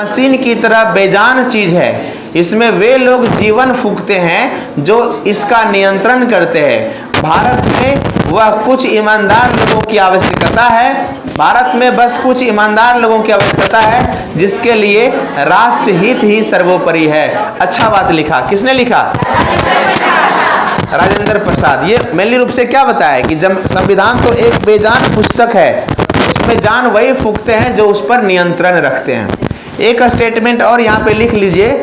Machine की तरह बेजान चीज है। इसमें वे लोग जीवन फूंकते हैं जो इसका नियंत्रण करते हैं। भारत में वह कुछ ईमानदार लोगों की आवश्यकता है। भारत में बस कुछ ईमानदार लोगों की आवश्यकता है जिसके लिए राष्ट्र हित ही सर्वोपरि है। अच्छा बात लिखा, किसने लिखा? राजेंद्र प्रसाद। ये मेनली रूप से क्या बताया कि जब संविधान तो एक बेजान पुस्तक है, उसमें जान वही फूंकते हैं जो उस पर नियंत्रण रखते हैं। एक स्टेटमेंट और यहाँ पे लिख लीजिए,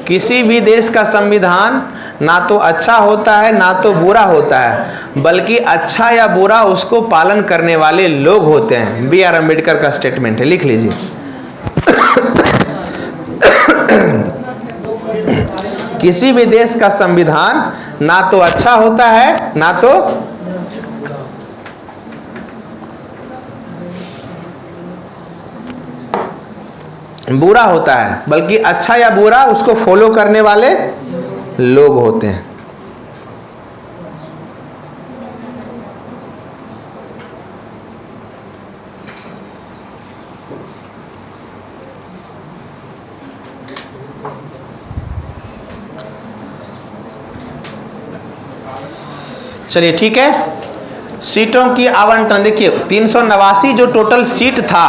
किसी भी देश का संविधान ना तो अच्छा होता है ना तो बुरा होता है, बल्कि अच्छा या बुरा उसको पालन करने वाले लोग होते हैं। बी आर अम्बेडकर का स्टेटमेंट है, लिख लीजिए। किसी भी देश का संविधान ना तो अच्छा होता है ना तो बुरा होता है, बल्कि अच्छा या बुरा उसको फॉलो करने वाले लोग होते हैं। चलिए ठीक है। सीटों की आवंटन देखिए, 389 जो टोटल सीट था,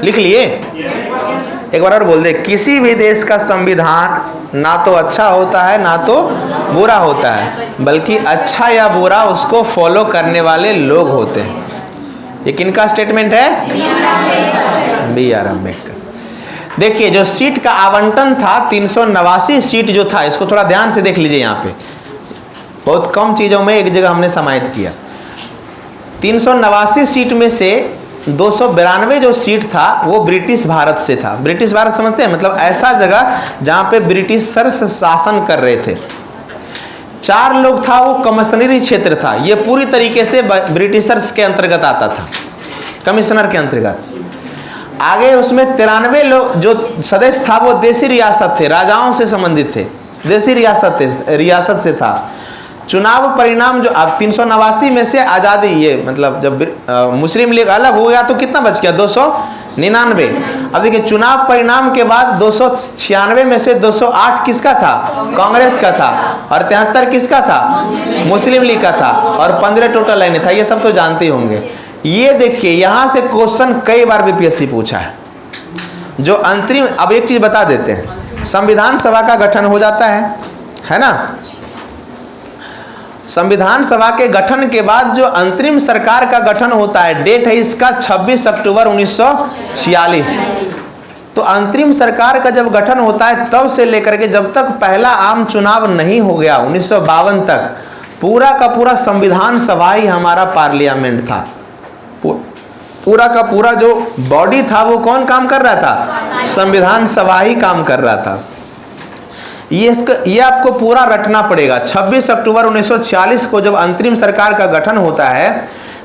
लिख लिए। एक बार और बोल दे, किसी भी देश का संविधान ना तो अच्छा होता है ना तो बुरा होता है, बल्कि अच्छा या बुरा उसको फॉलो करने वाले लोग होते हैं। ये किनका स्टेटमेंट है? B R Ambedkar. देखिए जो सीट का आवंटन था, 389 सीट जो था, इसको थोड़ा ध्यान से देख लीजिए। यहाँ पे बहुत कम चीजों में एक जगह हमने समाहित किया। 389 सीट में से 292 जो सीट था वो ब्रिटिश भारत से था। ब्रिटिश भारत समझते हैं, मतलब ऐसा जगह जहां पे ब्रिटिशर शासन कर रहे थे। 4 लोग था वो कमिश्नरी क्षेत्र था, ये पूरी तरीके से ब्रिटिशर्स के अंतर्गत आता था, कमिश्नर के अंतर्गत। आगे उसमें 93 लोग जो सदस्य था वो देसी रियासत थे, राजाओं से संबंधित थे, देसी रियासत से था। चुनाव परिणाम जो अब 389 में से आज़ादी, ये मतलब जब मुस्लिम लीग अलग हो गया तो कितना बच गया? 299। अब देखिए चुनाव परिणाम के बाद 296 में से 208 किसका था? कांग्रेस का था। और 73 किसका था? मुस्लिम लीग का था। और 15 टोटल लाइन था। ये सब तो जानते होंगे। ये देखिए यहाँ से क्वेश्चन कई बार बीपीएससी पूछा है। जो अंतरिम, अब एक चीज बता देते हैं, संविधान सभा का गठन हो जाता है ना? संविधान सभा के गठन के बाद जो अंतरिम सरकार का गठन होता है, डेट है इसका 26 अक्टूबर 1946। तो अंतरिम सरकार का जब गठन होता है तब से लेकर के जब तक पहला आम चुनाव नहीं हो गया 1952 तक, पूरा का पूरा संविधान सभा ही हमारा पार्लियामेंट था। पूरा का पूरा जो बॉडी था वो कौन काम कर रहा था? संविधान सभा ही काम कर रहा था। ये आपको पूरा रटना पड़ेगा। 26 अक्टूबर 1946 को जब अंतरिम सरकार का गठन होता है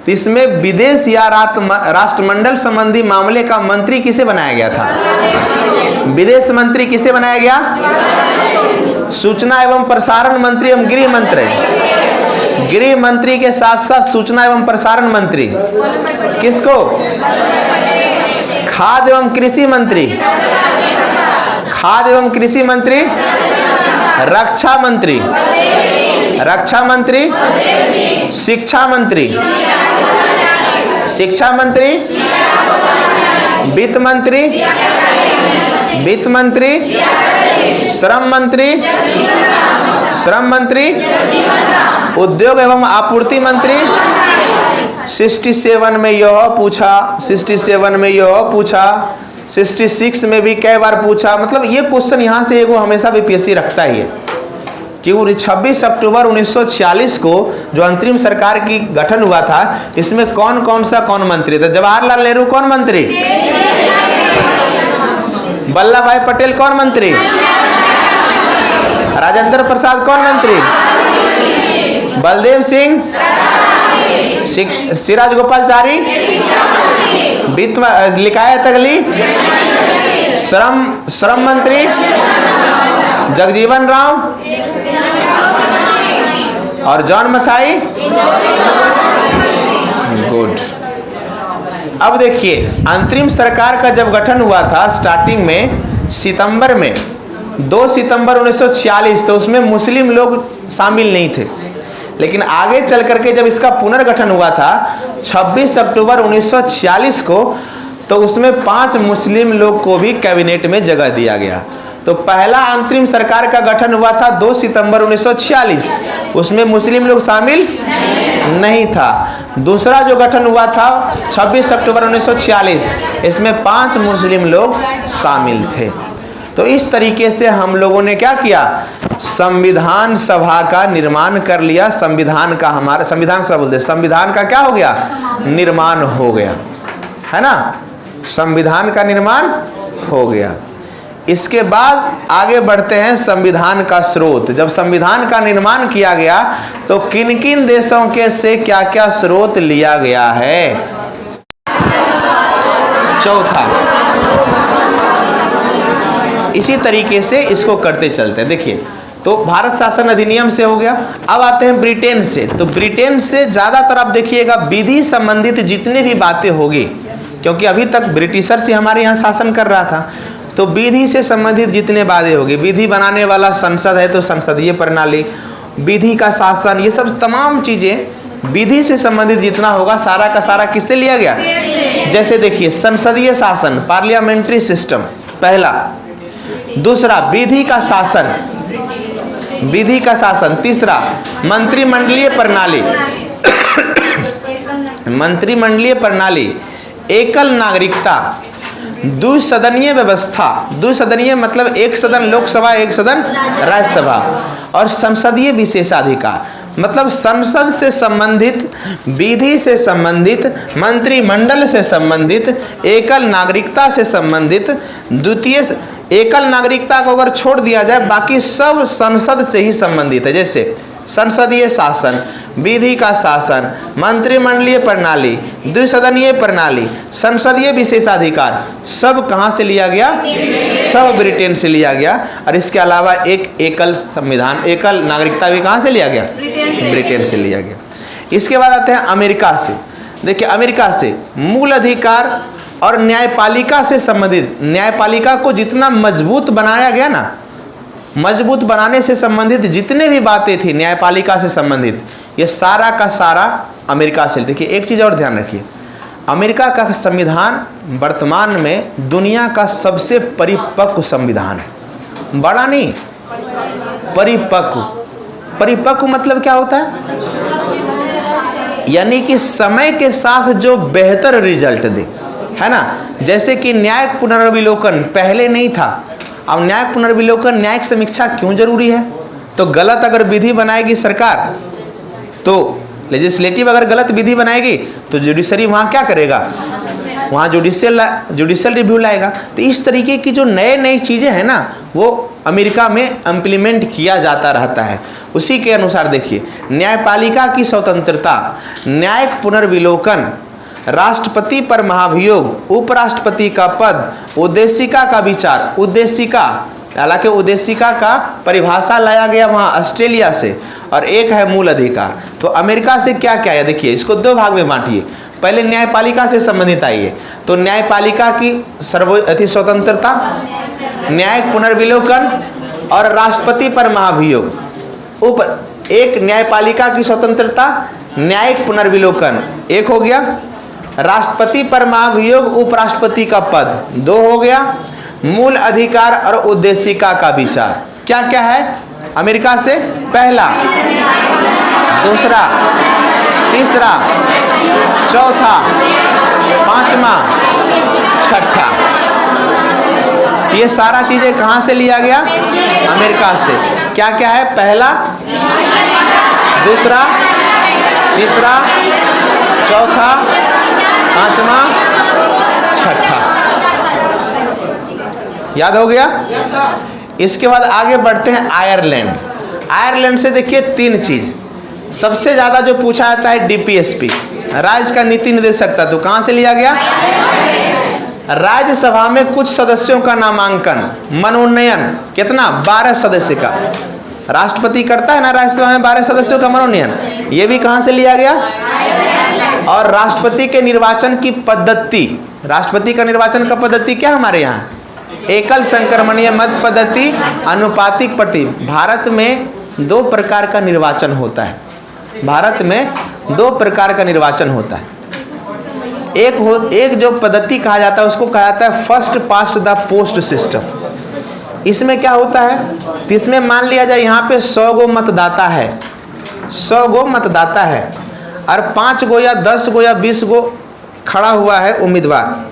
तो इसमें विदेश या राष्ट्रमंडल संबंधी मामले का मंत्री किसे बनाया गया था? विदेश मंत्री किसे बनाया गया? सूचना एवं प्रसारण मंत्री एवं गृह मंत्री। गृह मंत्री के साथ साथ सूचना एवं प्रसारण मंत्री किसको? खाद्य एवं कृषि मंत्री, खाद्य एवं कृषि मंत्री, रक्षा मंत्री, रक्षा मंत्री, शिक्षा मंत्री, शिक्षा मंत्री, वित्त मंत्री, वित्त मंत्री, श्रम मंत्री, श्रम मंत्री, उद्योग एवं आपूर्ति मंत्री। 67 में यह पूछा, 67 में यह पूछा, 66 में भी कई बार पूछा। मतलब ये क्वेश्चन यहाँ से एगो हमेशा बीपीएससी रखता ही है कि 26 अक्टूबर 1946 को जो अंतरिम सरकार की गठन हुआ था, इसमें कौन कौन मंत्री थे? जवाहरलाल नेहरू कौन मंत्री? वल्लभ भाई पटेल कौन मंत्री? राजेंद्र प्रसाद कौन मंत्री? बलदेव सिंह, सिराज गोपालचारी, वित्त लिकायत अगली, श्रम मंत्री जगजीवन राम और जॉन मथाई। गुड। अब देखिए, अंतरिम सरकार का जब गठन हुआ था स्टार्टिंग में सितंबर में 2 सितंबर 1946, तो उसमें मुस्लिम लोग शामिल नहीं थे। लेकिन आगे चल करके जब इसका पुनर्गठन हुआ था 26 अक्टूबर 1946 को, तो उसमें 5 मुस्लिम लोग को भी कैबिनेट में जगह दिया गया। तो पहला अंतरिम सरकार का गठन हुआ था 2 सितंबर 1946, उसमें मुस्लिम लोग शामिल नहीं था। दूसरा जो गठन हुआ था 26 अक्टूबर 1946, इसमें 5 मुस्लिम लोग शामिल थे। तो इस तरीके से हम लोगों ने क्या किया, संविधान सभा का निर्माण कर लिया। संविधान का, हमारा संविधान सभा बोलते, संविधान का क्या हो गया, निर्माण हो गया, है ना। संविधान का निर्माण हो गया। इसके बाद आगे बढ़ते हैं संविधान का स्रोत। जब संविधान का निर्माण किया गया तो किन किन देशों के से क्या क्या स्रोत लिया गया है। चौथा, इसी तरीके से इसको करते चलते हैं। देखिए, तो भारत शासन अधिनियम से हो गया। अब आते हैं ब्रिटेन से। तो ब्रिटेन से ज्यादातर आप देखिएगा विधि संबंधित जितने भी बातें होगी, क्योंकि अभी तक ब्रिटिशर से हमारे यहाँ शासन कर रहा था, तो विधि से संबंधित जितने बातें होगी, विधि बनाने वाला संसद है तो संसदीय प्रणाली, विधि का शासन, ये सब तमाम चीजें विधि से संबंधित जितना होगा सारा का सारा किससे लिया गया। जैसे देखिए, संसदीय शासन, पार्लियामेंट्री सिस्टम पहला। दूसरा, विधि का शासन, विधि का शासन। तीसरा, मंत्रिमंडलीय प्रणाली, मंत्रिमंडलीय प्रणाली। एकल नागरिकता, द्विसदनीय व्यवस्था, द्विसदनीय मतलब एक सदन लोकसभा एक सदन राज्यसभा, और संसदीय विशेषाधिकार मतलब संसद से संबंधित, विधि से संबंधित, मंत्रिमंडल से संबंधित, एकल नागरिकता से संबंधित। द्वितीय, एकल नागरिकता को अगर छोड़ दिया जाए बाकी सब संसद से ही संबंधित है। जैसे संसदीय शासन, विधि का शासन, मंत्रिमंडलीय प्रणाली, द्विसदनीय प्रणाली, संसदीय विशेषाधिकार, सब कहां से लिया गया, सब ब्रिटेन से लिया गया। और इसके अलावा एक एकल संविधान, एकल नागरिकता भी कहां से लिया गया, ब्रिटेन से लिया गया। इसके बाद आते हैं अमेरिका से। देखिए, अमेरिका से मूल अधिकार और न्यायपालिका से संबंधित, न्यायपालिका को जितना मजबूत बनाया गया ना, मजबूत बनाने से संबंधित जितने भी बातें थी न्यायपालिका से संबंधित, ये सारा का सारा अमेरिका से। देखिए, एक चीज और ध्यान रखिए, अमेरिका का संविधान वर्तमान में दुनिया का सबसे परिपक्व संविधान है। बड़ा नहीं, परिपक्व। परिपक्व मतलब क्या होता है, यानी कि समय के साथ जो बेहतर रिजल्ट दे, है ना। जैसे कि न्यायिक पुनर्विलोकन पहले नहीं था, अब न्यायिक पुनर्विलोकन, न्यायिक समीक्षा क्यों जरूरी है। तो गलत अगर विधि बनाएगी सरकार, तो लेजिस्लेटिव अगर गलत विधि बनाएगी तो जुडिशरी वहाँ क्या करेगा, वहाँ जुडिशियल रिव्यू लाएगा। तो इस तरीके की जो नए नई चीज़ें हैं ना, वो अमेरिका में इम्प्लीमेंट किया जाता रहता है। उसी के अनुसार देखिए, न्यायपालिका की स्वतंत्रता, न्यायिक पुनर्विलोकन, राष्ट्रपति पर महाभियोग, उपराष्ट्रपति का पद, उद्देशिका का विचार। उद्देशिका, हालांकि उद्देशिका का परिभाषा लाया गया वहाँ ऑस्ट्रेलिया से, और एक है मूल अधिकार। तो अमेरिका से क्या क्या है, देखिए इसको 2 भाग में बांटिए। पहले न्यायपालिका से संबंधित आइए, तो न्यायपालिका की स्वतंत्रता, न्यायिक पुनर्विलोकन और राष्ट्रपति पर महाभियोग। एक न्यायपालिका की स्वतंत्रता, न्यायिक पुनर्विलोकन एक हो गया, राष्ट्रपति पर महाभियोग, उपराष्ट्रपति का पद 2 हो गया, मूल अधिकार और उद्देशिका का विचार। क्या क्या है अमेरिका से, पहला, दूसरा, तीसरा, चौथा, पांचवा, छठा। ये सारा चीजें कहां से लिया गया, अमेरिका से। क्या क्या है, पहला, दूसरा, तीसरा, चौथा, पांचवा, छठा। याद हो गया। इसके बाद आगे बढ़ते हैं आयरलैंड। आयरलैंड से देखिए 3 चीज सबसे ज्यादा जो पूछा जाता है, डीपीएसपी, राज्य का नीति निर्देशकता, तो कहां से लिया गया, राज्यसभा में कुछ सदस्यों का नामांकन, मनोनयन, कितना, 12 सदस्य का राष्ट्रपति करता है ना, राज्यसभा में 12 सदस्यों का मनोनयन, ये भी कहां से लिया गया, और राष्ट्रपति के निर्वाचन की पद्धति, राष्ट्रपति का निर्वाचन का पद्धति क्या हमारे यहाँ, एकल संक्रमणीय मत पद्धति, अनुपातिक प्रति। भारत में 2 प्रकार का निर्वाचन होता है, भारत में 2 प्रकार का निर्वाचन होता है। एक जो पद्धति कहा जाता है उसको कहा जाता है first past the post system. इसमें क्या होता है, इसमें मान लिया जाए यहाँ पे 100 गो मतदाता है, 100 गो मतदाता है और 5 गो या 10 गो या 20 गो खड़ा हुआ है उम्मीदवार।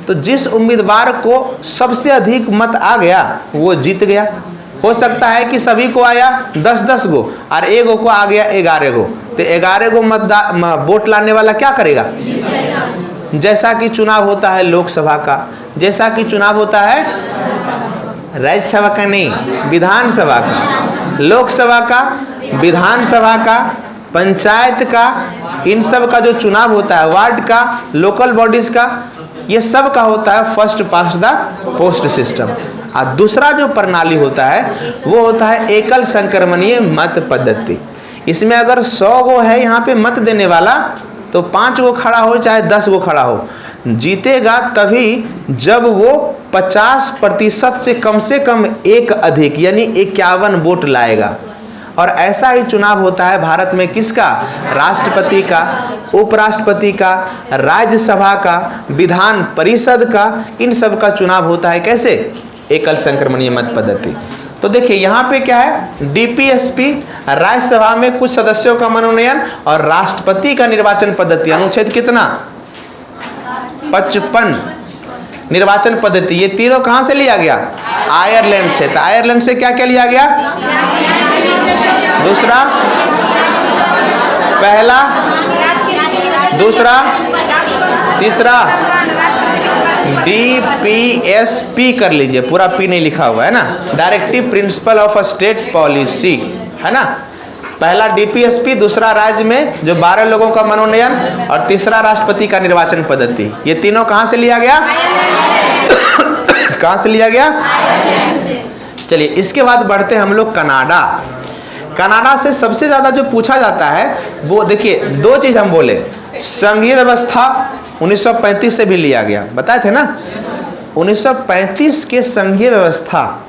तो जिस उम्मीदवार को सबसे अधिक मत आ गया वो जीत गया। हो सकता है कि सभी को आया 10-10 गो और एक गो को आ गया 11 गो, तो 11 गो वोट लाने वाला क्या करेगा। जैसा कि चुनाव होता है लोकसभा का, जैसा कि चुनाव होता है राज्यसभा का नहीं, विधानसभा का, लोकसभा का, विधानसभा का, पंचायत का, इन सब का जो चुनाव होता है, वार्ड का, लोकल बॉडीज का, ये सब का होता है first past the post system. और दूसरा जो प्रणाली होता है वो होता है एकल संक्रमणीय मत पद्धति। इसमें अगर 100 गो है यहाँ पे मत देने वाला तो 5 गो खड़ा हो चाहे 10 गो खड़ा हो, जीतेगा तभी जब वो 50% से कम एक अधिक यानी 51 वोट लाएगा। और ऐसा ही चुनाव होता है भारत में किसका, राष्ट्रपति का, उपराष्ट्रपति का, राज्यसभा का, विधान परिषद का, इन सब का चुनाव होता है कैसे, एकल संक्रमणीय मत पद्धति। तो देखिए यहाँ पे क्या है, डीपीएसपी राज्यसभा में कुछ सदस्यों का मनोनयन और राष्ट्रपति का निर्वाचन पद्धति, अनुच्छेद कितना 55 निर्वाचन पद्धति। ये तीनों कहां से लिया गया, आयरलैंड से। तो आयरलैंड से क्या क्या लिया गया, दूसरा, पहला, दूसरा, तीसरा, डीपीएसपी कर लीजिए, पूरा पी नहीं लिखा हुआ है ना, directive principle of state policy है ना। पहला डीपीएसपी, दूसरा राज्य में जो 12 लोगों का मनोनयन और तीसरा राष्ट्रपति का निर्वाचन पद्धति। ये तीनों कहां से लिया गया कहां से लिया गया। चलिए इसके बाद बढ़ते हैं हम लोग कनाडा। कनाडा से सबसे ज्यादा जो पूछा जाता है वो देखिए 2 चीज हम बोले, संघीय व्यवस्था 1935 से भी लिया गया, बताए थे ना। 1935 के संघीय व्यवस्था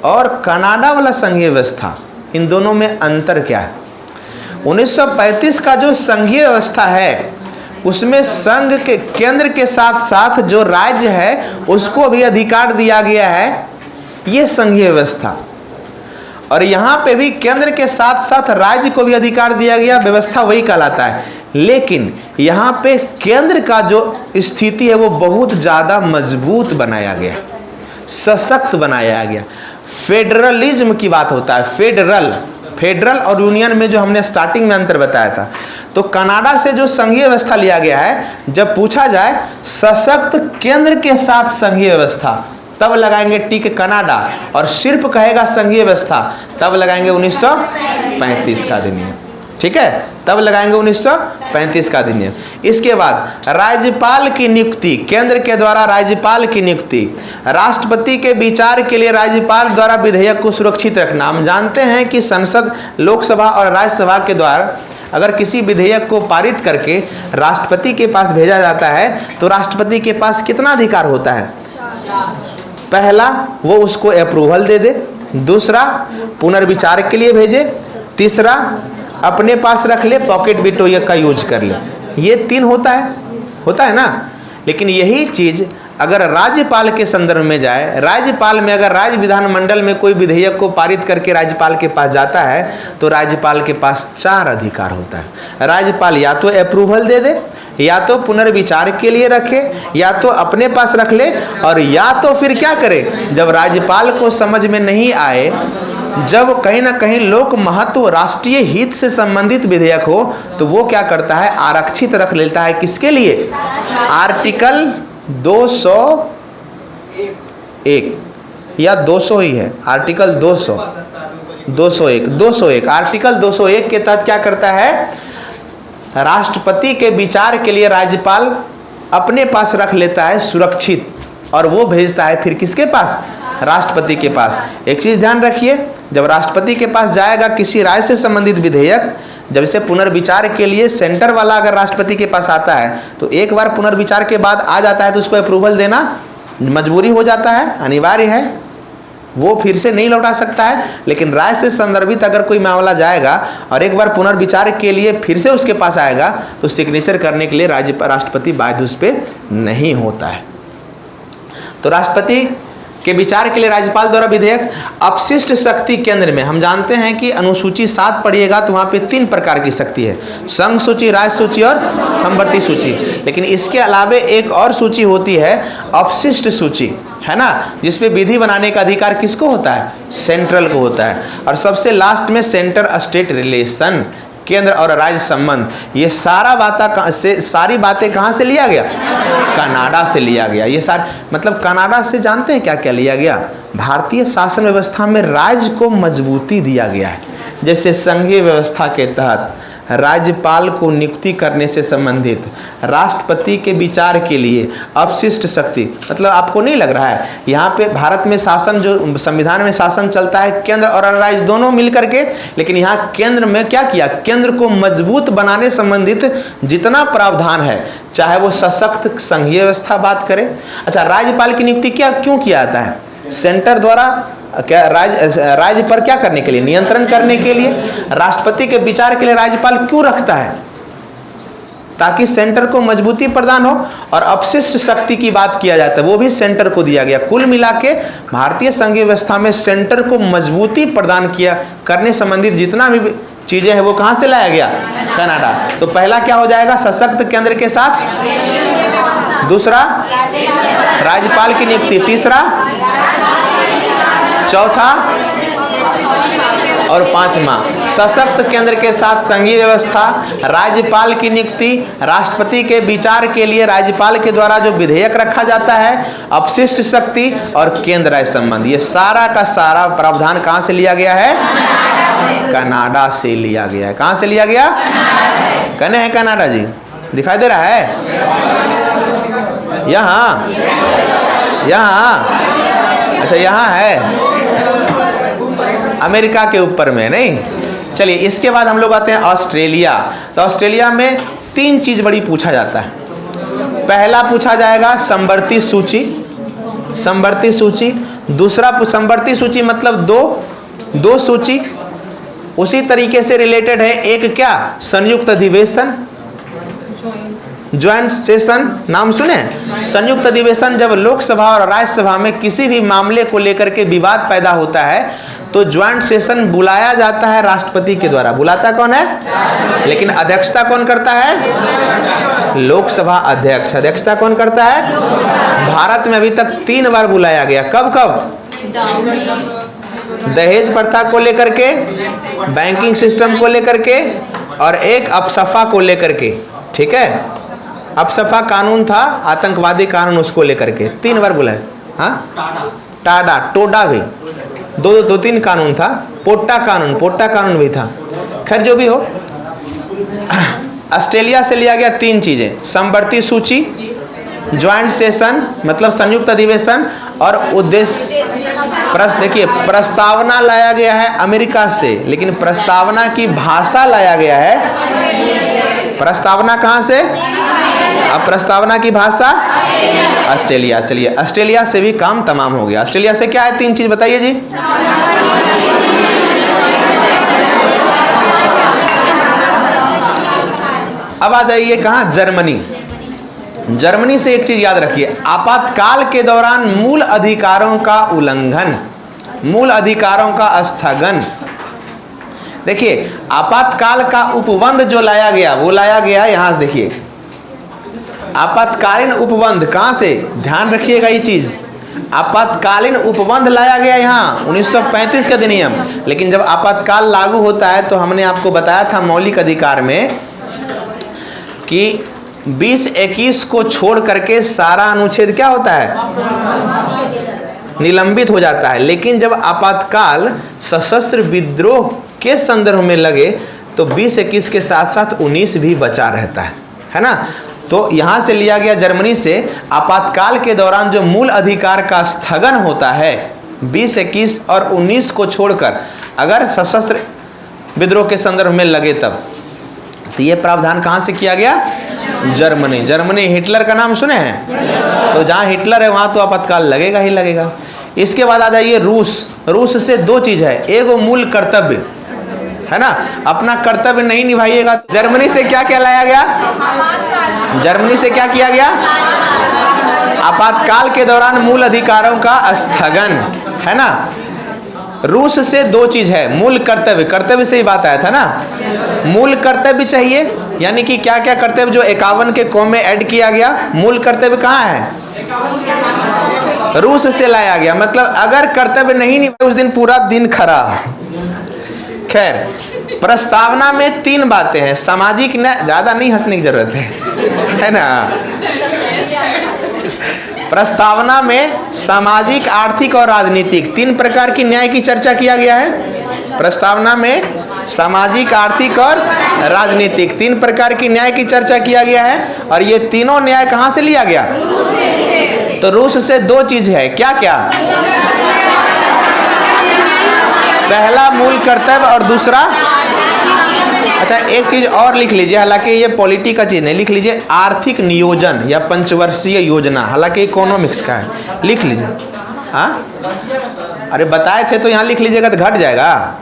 और कनाडा वाला संघीय व्यवस्था, इन दोनों में अंतर क्या है। 1935 का जो संघीय व्यवस्था है उसमें संघ के केंद्र के साथ साथ जो राज्य है उसको भी अधिकार दिया गया है, ये संघीय व्यवस्था। और यहाँ पे भी केंद्र के साथ साथ राज्य को भी अधिकार दिया गया, व्यवस्था वही कहलाता है। लेकिन यहाँ पे केंद्र का जो स्थिति है वो बहुत ज़्यादा मजबूत बनाया गया, सशक्त बनाया गया। फेडरलिज्म की बात होता है, फेडरल और यूनियन में जो हमने स्टार्टिंग में अंतर बताया था। तो कनाडा से जो संघीय व्यवस्था लिया गया है, जब पूछा जाए सशक्त केंद्र के साथ संघीय व्यवस्था तब लगाएंगे टिक कनाडा, और सिर्फ कहेगा संघीय व्यवस्था तब लगाएंगे 1935 का अधिनियम, ठीक है, तब लगाएंगे 1935 का अधिनियम। इसके बाद राज्यपाल की नियुक्ति, केंद्र के द्वारा राज्यपाल की नियुक्ति, राष्ट्रपति के विचार के लिए राज्यपाल द्वारा विधेयक को सुरक्षित रखना। हम जानते हैं कि संसद, लोकसभा और राज्यसभा के द्वारा अगर किसी विधेयक को पारित करके राष्ट्रपति के पास भेजा जाता है तो राष्ट्रपति के पास कितना अधिकार होता है, पहला वो उसको अप्रूवल दे दे, दूसरा पुनर्विचार के लिए भेजे, तीसरा अपने पास रख ले, पॉकेट वीटो का यूज कर ले। ये 3 होता है ना। लेकिन यही चीज अगर राज्यपाल के संदर्भ में जाए, राज्यपाल में अगर राज्य विधानमंडल में कोई विधेयक को पारित करके राज्यपाल के पास जाता है तो राज्यपाल के पास 4 अधिकार होता है। राज्यपाल या तो अप्रूवल दे दे, या तो पुनर्विचार के लिए रखे, या तो अपने पास रख ले, और या तो फिर क्या करे, जब राज्यपाल को समझ में नहीं आए, जब कहीं ना कहीं लोक महत्व, राष्ट्रीय हित से संबंधित विधेयक हो, तो वो क्या करता है, आरक्षित रख लेता है। किसके लिए, आर्टिकल 201 या 200 ही है, आर्टिकल 201 आर्टिकल 201 के तहत क्या करता है, राष्ट्रपति के विचार के लिए राज्यपाल अपने पास रख लेता है सुरक्षित, और वो भेजता है फिर किसके पास, राष्ट्रपति के पास। एक चीज ध्यान रखिए, जब राष्ट्रपति के पास जाएगा किसी राज्य से संबंधित विधेयक, जब इसे पुनर्विचार के लिए सेंटर वाला अगर राष्ट्रपति के पास आता है तो एक बार पुनर्विचार के बाद आ जाता है तो उसको अप्रूवल देना मजबूरी हो जाता है, अनिवार्य है, वो फिर से नहीं लौटा सकता है। लेकिन राज्य से संदर्भित अगर कोई मामला जाएगा और एक बार पुनर्विचार के लिए फिर से उसके पास आएगा तो सिग्नेचर करने के लिए राष्ट्रपति बाध्य उस पर नहीं होता है। तो राष्ट्रपति के विचार के लिए राज्यपाल द्वारा विधेयक। अपशिष्ट शक्ति केंद्र में हम जानते हैं कि अनुसूची 7 पढ़िएगा तो वहाँ पे 3 प्रकार की शक्ति है, संघ सूची, राज्य सूची और समवर्ती सूची। लेकिन इसके अलावे एक और सूची होती है अपशिष्ट सूची, है ना, जिसपे विधि बनाने का अधिकार किसको होता है? सेंट्रल को होता है। और सबसे लास्ट में सेंटर स्टेट रिलेशन, केंद्र और राज्य संबंध। ये सारी बातें कहाँ से लिया गया? कनाडा से लिया गया। ये मतलब कनाडा से जानते हैं क्या क्या लिया गया? भारतीय शासन व्यवस्था में राज्य को मजबूती दिया गया है। जैसे संघीय व्यवस्था के तहत राज्यपाल को नियुक्ति करने से संबंधित राष्ट्रपति के विचार के लिए अपशिष्ट शक्ति, मतलब आपको नहीं लग रहा है यहाँ पे भारत में शासन, जो संविधान में शासन चलता है केंद्र और राज्य दोनों मिलकर के, लेकिन यहाँ केंद्र में क्या किया? केंद्र को मजबूत बनाने संबंधित जितना प्रावधान है, चाहे वो सशक्त संघीय व्यवस्था बात करे। अच्छा, राज्यपाल की नियुक्ति क्यों किया जाता है? सेंटर द्वारा क्या राज्य पर क्या करने के लिए? नियंत्रण करने के लिए। राष्ट्रपति के विचार के लिए राज्यपाल क्यों रखता है? ताकि सेंटर को मजबूती प्रदान हो। और अपशिष्ट शक्ति की बात किया जाता है, वो भी सेंटर को दिया गया। कुल मिला के भारतीय संघीय व्यवस्था में सेंटर को मजबूती प्रदान करने संबंधित जितना भी चीजें हैं वो कहां से लाया गया? कनाडा। तो पहला क्या हो जाएगा? सशक्त केंद्र के साथ। दूसरा, राज्यपाल की नियुक्ति। तीसरा, चौथा और पांचवा, सशक्त केंद्र के साथ संघीय व्यवस्था, राज्यपाल की नियुक्ति, राष्ट्रपति के विचार के लिए राज्यपाल के द्वारा जो विधेयक रखा जाता है, अपशिष्ट शक्ति और केंद्र राज्य संबंध। ये सारा का सारा प्रावधान कहां से लिया गया है? कनाडा से लिया गया है। कहां से लिया गया? कने है कनाडा जी? दिखाई दे रहा है? यहाँ अच्छा, यहाँ है अमेरिका के ऊपर में, नहीं। चलिए, इसके बाद हम लोग आते हैं ऑस्ट्रेलिया। तो ऑस्ट्रेलिया में 3 चीज बड़ी पूछा जाता है। पहला पूछा जाएगा समवर्ती सूची। समवर्ती सूची। दूसरा समवर्ती सूची मतलब दो सूची। उसी तरीके से रिलेटेड है एक क्या? संयुक्त अधिवेशन, ज्वाइंट सेशन। नाम सुने? संयुक्त अधिवेशन। जब लोकसभा और राज्यसभा में किसी भी मामले को लेकर के विवाद पैदा होता है तो ज्वाइंट सेशन बुलाया जाता है राष्ट्रपति के द्वारा। बुलाता कौन है? लेकिन अध्यक्षता कौन करता है? लोकसभा अध्यक्ष। अध्यक्षता कौन करता है? भारत में अभी तक 3 बार बुलाया गया। कब कब? दहेज प्रथा को लेकर के, बैंकिंग सिस्टम को लेकर के, और एक अपसफा को लेकर के। ठीक है, अपसफा कानून था, आतंकवादी कानून, उसको लेकर के 3 बार बुलाया। हाँ, टोडा भी 2-3 कानून था। पोट्टा कानून भी था। खैर, जो भी हो, ऑस्ट्रेलिया से लिया गया 3 चीजें: समवर्ती सूची, ज्वाइंट सेशन मतलब संयुक्त अधिवेशन, और उद्देश्य। देखिए, प्रस्तावना लाया गया है अमेरिका से, लेकिन प्रस्तावना की भाषा लाया गया है। प्रस्तावना कहां से? अब प्रस्तावना की भाषा ऑस्ट्रेलिया। चलिए, ऑस्ट्रेलिया से भी काम तमाम हो गया। ऑस्ट्रेलिया से क्या है? 3 चीज बताइए जी। अब आ जाइए कहां? जर्मनी। जर्मनी से एक चीज याद रखिए, आपातकाल के दौरान मूल अधिकारों का उल्लंघन, मूल अधिकारों का स्थगन। देखिए, आपातकाल का उपबंध जो लाया गया वो लाया गया यहां से। देखिए, आपातकालीन उपबंध कहां से? ध्यान रखिएगा ये चीज, आपातकालीन उपबंध लाया गया यहाँ 1935 का अधिनियम। लेकिन जब आपातकाल लागू होता है तो हमने आपको बताया था मौलिक अधिकार में कि 20-21 को छोड़ करके सारा अनुच्छेद क्या होता है? निलंबित हो जाता है। लेकिन जब आपातकाल सशस्त्र विद्रोह के संदर्भ में लगे तो 20-21 के साथ साथ 19 भी बचा रहता है ना। तो यहां से लिया गया जर्मनी से, आपातकाल के दौरान जो मूल अधिकार का स्थगन होता है 20, 21 और 19 को छोड़कर अगर सशस्त्र विद्रोह के संदर्भ में लगे तब, तो ये प्रावधान कहाँ से किया गया? जर्मनी। जर्मनी, हिटलर का नाम सुने हैं? तो जहाँ हिटलर है वहाँ तो आपातकाल लगेगा ही लगेगा। इसके बाद आ जाइए रूस। रूस से दो चीज़ है, एगो मूल कर्तव्य है ना, अपना कर्तव्य नहीं निभाइएगा। जर्मनी से क्या क्या लाया गया? जर्मनी से क्या किया गया? आपातकाल के दौरान मूल अधिकारों का स्थगन, है ना। रूस से दो चीज है, मूल कर्तव्य, कर्तव्य से ही बात आया था ना। मूल कर्तव्य चाहिए, यानी कि क्या क्या कर्तव्य जो 51 के कॉम में ऐड किया गया, मूल कर्तव्य कहाँ है? रूस से लाया गया। मतलब अगर कर्तव्य नहीं निभाए उस दिन पूरा दिन खरा। खैर, प्रस्तावना में 3 बातें हैं। सामाजिक न्याय, ज्यादा नहीं हंसने की जरूरत है ना। प्रस्तावना में सामाजिक, आर्थिक और राजनीतिक 3 प्रकार की न्याय की चर्चा किया गया है। प्रस्तावना में सामाजिक, आर्थिक और राजनीतिक 3 प्रकार की न्याय की चर्चा किया गया है। और ये तीनों न्याय कहाँ से लिया गया? तो रूस से 2 चीज है, क्या क्या? पहला मूल कर्तव्य और दूसरा, अच्छा एक चीज और लिख लीजिए, हालांकि ये पॉलिटी का चीज नहीं, लिख लीजिए आर्थिक नियोजन या पंचवर्षीय योजना, हालांकि इकोनॉमिक्स का है, लिख लीजिए। हाँ, अरे बताए थे तो यहाँ लिख लीजिएगा तो घट जाएगा,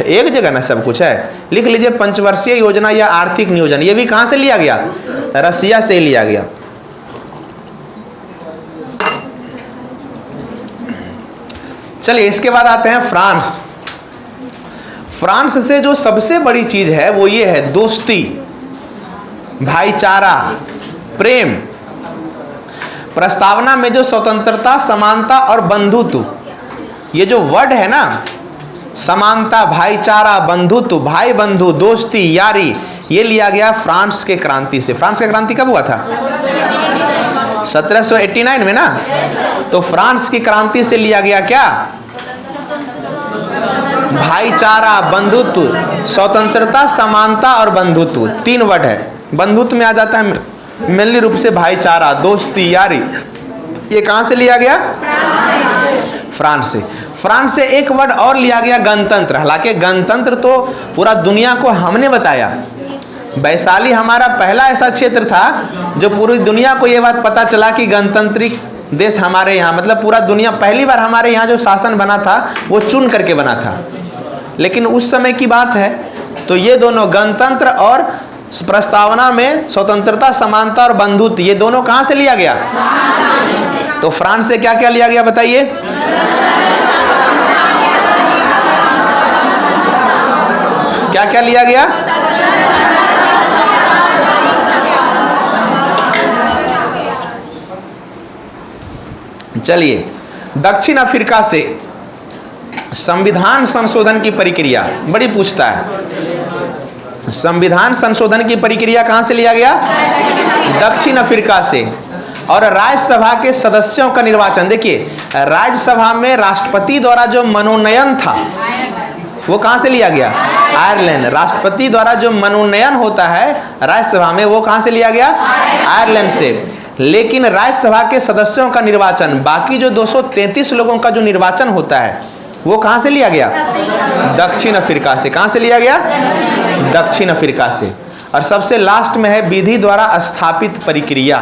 एक जगह ना सब कुछ है। लिख लीजिए पंचवर्षीय योजना या आर्थिक नियोजन। ये भी कहाँ से लिया गया? रसिया से लिया गया। चलिए इसके बाद आते हैं फ्रांस। फ्रांस से जो सबसे बड़ी चीज है वो ये है दोस्ती, भाईचारा, प्रेम। प्रस्तावना में जो स्वतंत्रता, समानता और बंधुत्व, ये जो वर्ड है ना, समानता, भाईचारा, बंधुत्व, भाई बंधु, दोस्ती, यारी, ये लिया गया फ्रांस के क्रांति से। फ्रांस की क्रांति कब हुआ था? 1789 में ना। तो फ्रांस की क्रांति से लिया गया क्या? भाईचारा, बंधुत्व, स्वतंत्रता, समानता और बंधुत्व, 3 वर्ड है। बंधुत्व में आ जाता है मेनली रूप से भाईचारा, दोस्ती, यारी। ये कहां से लिया गया? फ्रांस से। फ्रांस से एक वर्ड और लिया गया, गणतंत्र। हालांकि गणतंत्र तो पूरा दुनिया को हमने बताया। वैशाली हमारा पहला ऐसा क्षेत्र था जो पूरी दुनिया को ये बात पता चला कि गणतांत्रिक देश हमारे यहाँ, मतलब पूरा दुनिया, पहली बार हमारे यहाँ जो शासन बना था वो चुन करके बना था। लेकिन उस समय की बात है। तो ये दोनों, गणतंत्र और प्रस्तावना में स्वतंत्रता, समानता और बंधुत्व, ये दोनों कहाँ से लिया गया? तो फ्रांस से क्या क्या लिया गया बताइए? क्या क्या लिया गया? चलिए, दक्षिण अफ्रीका से संविधान संशोधन की प्रक्रिया बड़ी पूछता है। संविधान संशोधन की प्रक्रिया कहां से लिया गया? दक्षिण अफ्रीका से। और राज्यसभा के सदस्यों का निर्वाचन, देखिए राज्यसभा में राष्ट्रपति द्वारा जो मनोनयन था वो कहां से लिया गया? आयरलैंड। राष्ट्रपति द्वारा जो मनोनयन होता है राज्यसभा में वो कहां से लिया गया? आयरलैंड से। लेकिन राज्यसभा के सदस्यों का निर्वाचन, बाकी जो 233 लोगों का जो निर्वाचन होता है वो कहां से लिया गया? दक्षिण अफ्रीका से। कहां से लिया गया? दक्षिण अफ्रीका से। और सबसे लास्ट में है विधि द्वारा स्थापित प्रक्रिया।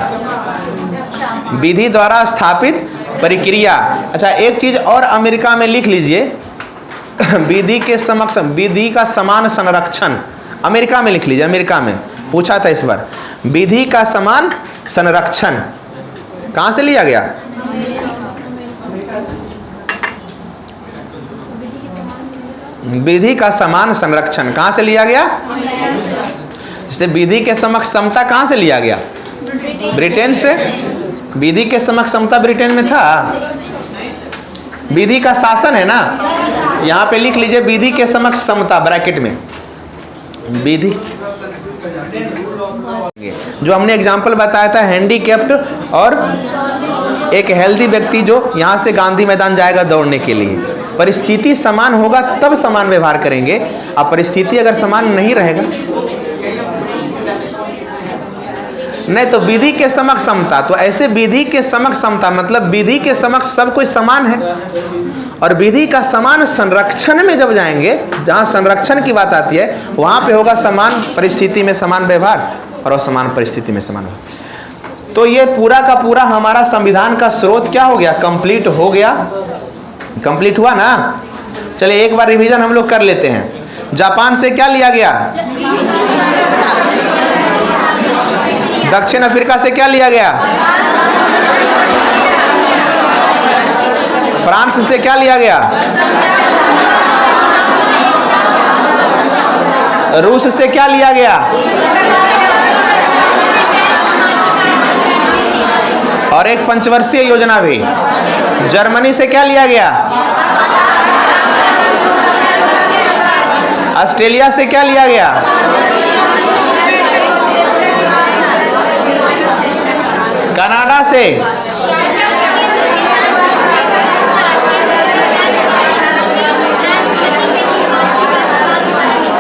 विधि द्वारा स्थापित प्रक्रिया। अच्छा एक चीज और अमेरिका में लिख लीजिए, विधि के समक्ष विधि का समान संरक्षण, अमेरिका में लिख लीजिए। अमेरिका में पूछा था इस बार, विधि का समान संरक्षण कहां से लिया गया? विधि का समान संरक्षण कहां से लिया गया? जैसे विधि के समक्ष समता कहां से लिया गया? ब्रिटेन से। विधि के समक्ष समता ब्रिटेन में था। विधि का शासन है ना, यहां पे लिख लीजिए विधि के समक्ष समता ब्रैकेट में। विधि जो हमने एग्जाम्पल बताया था, हैंडीकैप्ड और एक हेल्दी व्यक्ति जो यहाँ से गांधी मैदान जाएगा दौड़ने के लिए। परिस्थिति समान होगा तब समान व्यवहार करेंगे, अब परिस्थिति अगर समान नहीं रहेगा, नहीं तो विधि के समक्ष समता, तो ऐसे विधि के समक्ष समता मतलब विधि के समक्ष सब कोई समान है, और विधि का समान संरक्षण में जब जाएंगे, जहाँ संरक्षण की बात आती है वहाँ पे होगा समान परिस्थिति में समान व्यवहार और असमान परिस्थिति में समान व्यवहार। तो ये पूरा का पूरा हमारा संविधान का स्रोत क्या हो गया, कंप्लीट हो गया। कंप्लीट हुआ ना। चलिए एक बार रिवीजन हम लोग कर लेते हैं। जापान से क्या लिया गया, दक्षिण अफ्रीका से क्या लिया गया, फ्रांस से क्या लिया गया, रूस से क्या लिया गया, और एक पंचवर्षीय योजना भी। जर्मनी से क्या लिया गया, ऑस्ट्रेलिया से क्या लिया गया, कनाडा से,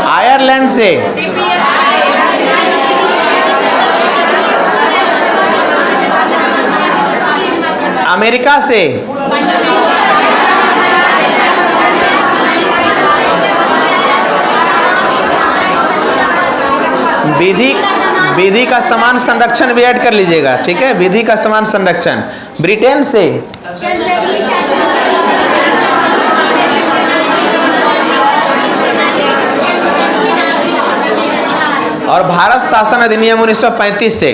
आयरलैंड से, अमेरिका से, विधि का समान संरक्षण भी ऐड कर लीजिएगा, ठीक है। विधि का समान संरक्षण ब्रिटेन से, और भारत शासन अधिनियम 1935 से।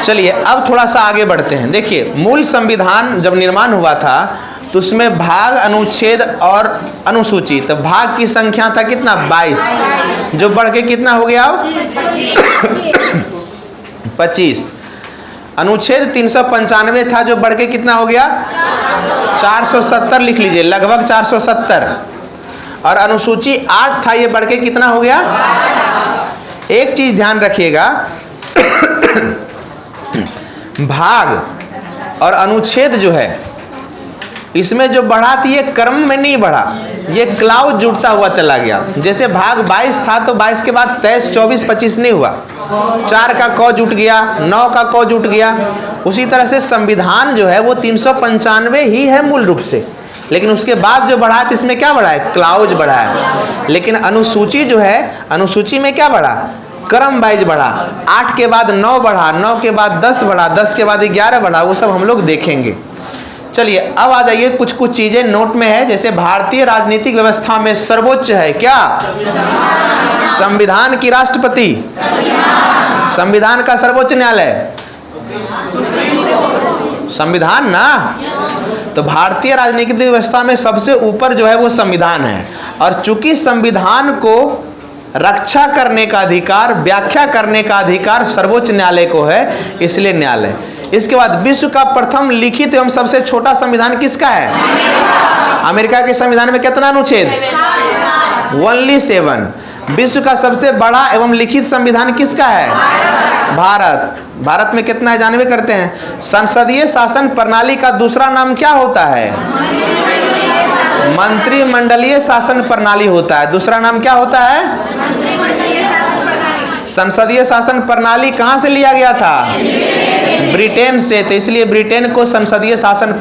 चलिए अब थोड़ा सा आगे बढ़ते हैं। देखिए मूल संविधान जब निर्माण हुआ था तो उसमें भाग, अनुच्छेद और अनुसूची, तो भाग की संख्या था कितना, 22, जो बढ़ के कितना हो गया 25। अनुच्छेद 395 था जो बढ़ के कितना हो गया 470, लिख लीजिए लगभग 470। और अनुसूची 8 था, ये बढ़ के कितना हो गया। एक चीज ध्यान रखिएगा, भाग और अनुच्छेद जो है इसमें जो बढ़ा थी ये क्रम में नहीं बढ़ा, ये क्लाउज जुड़ता हुआ चला गया। जैसे भाग 22 था तो 22 के बाद 23, 24, 25 नहीं हुआ, 4 का क जुट गया, 9 का क जुट गया। उसी तरह से संविधान जो है वो 395 ही है मूल रूप से, लेकिन उसके बाद जो बढ़ा है इसमें क्या बढ़ा है, क्लाउज बढ़ा है। लेकिन अनुसूची जो है, अनुसूची में क्या बढ़ा, क्रम वाइज बढ़ा। 8 के बाद 9 बढ़ा, 9 के बाद 10 बढ़ा, 10 के बाद 11 बढ़ा, वो सब हम लोग देखेंगे। चलिए अब आ जाइए, कुछ चीजें नोट में है। जैसे भारतीय राजनीतिक व्यवस्था में सर्वोच्च है क्या, संविधान की राष्ट्रपति, संविधान का सर्वोच्च न्यायालय संविधान ना। तो भारतीय राजनीतिक व्यवस्था में सबसे ऊपर जो है वो संविधान है। और चूंकि संविधान को रक्षा करने का अधिकार, व्याख्या करने का अधिकार सर्वोच्च न्यायालय को है, इसलिए न्यायालय। इसके बाद विश्व का प्रथम लिखित एवं सबसे छोटा संविधान किसका है, अमेरिका के संविधान में कितना अनुच्छेद, ओनली 7। विश्व का सबसे बड़ा एवं लिखित संविधान किसका है, भारत। भारत में कितना है जानवे करते हैं। संसदीय शासन प्रणाली का दूसरा नाम क्या होता है, मंत्रिमंडलीय शासन प्रणाली होता है। दूसरा नाम क्या होता है, संसदीय शासन प्रणाली कहां से लिया गया था, ब्रिटेन से। तो इसलिए ब्रिटेन को संसदीय शासन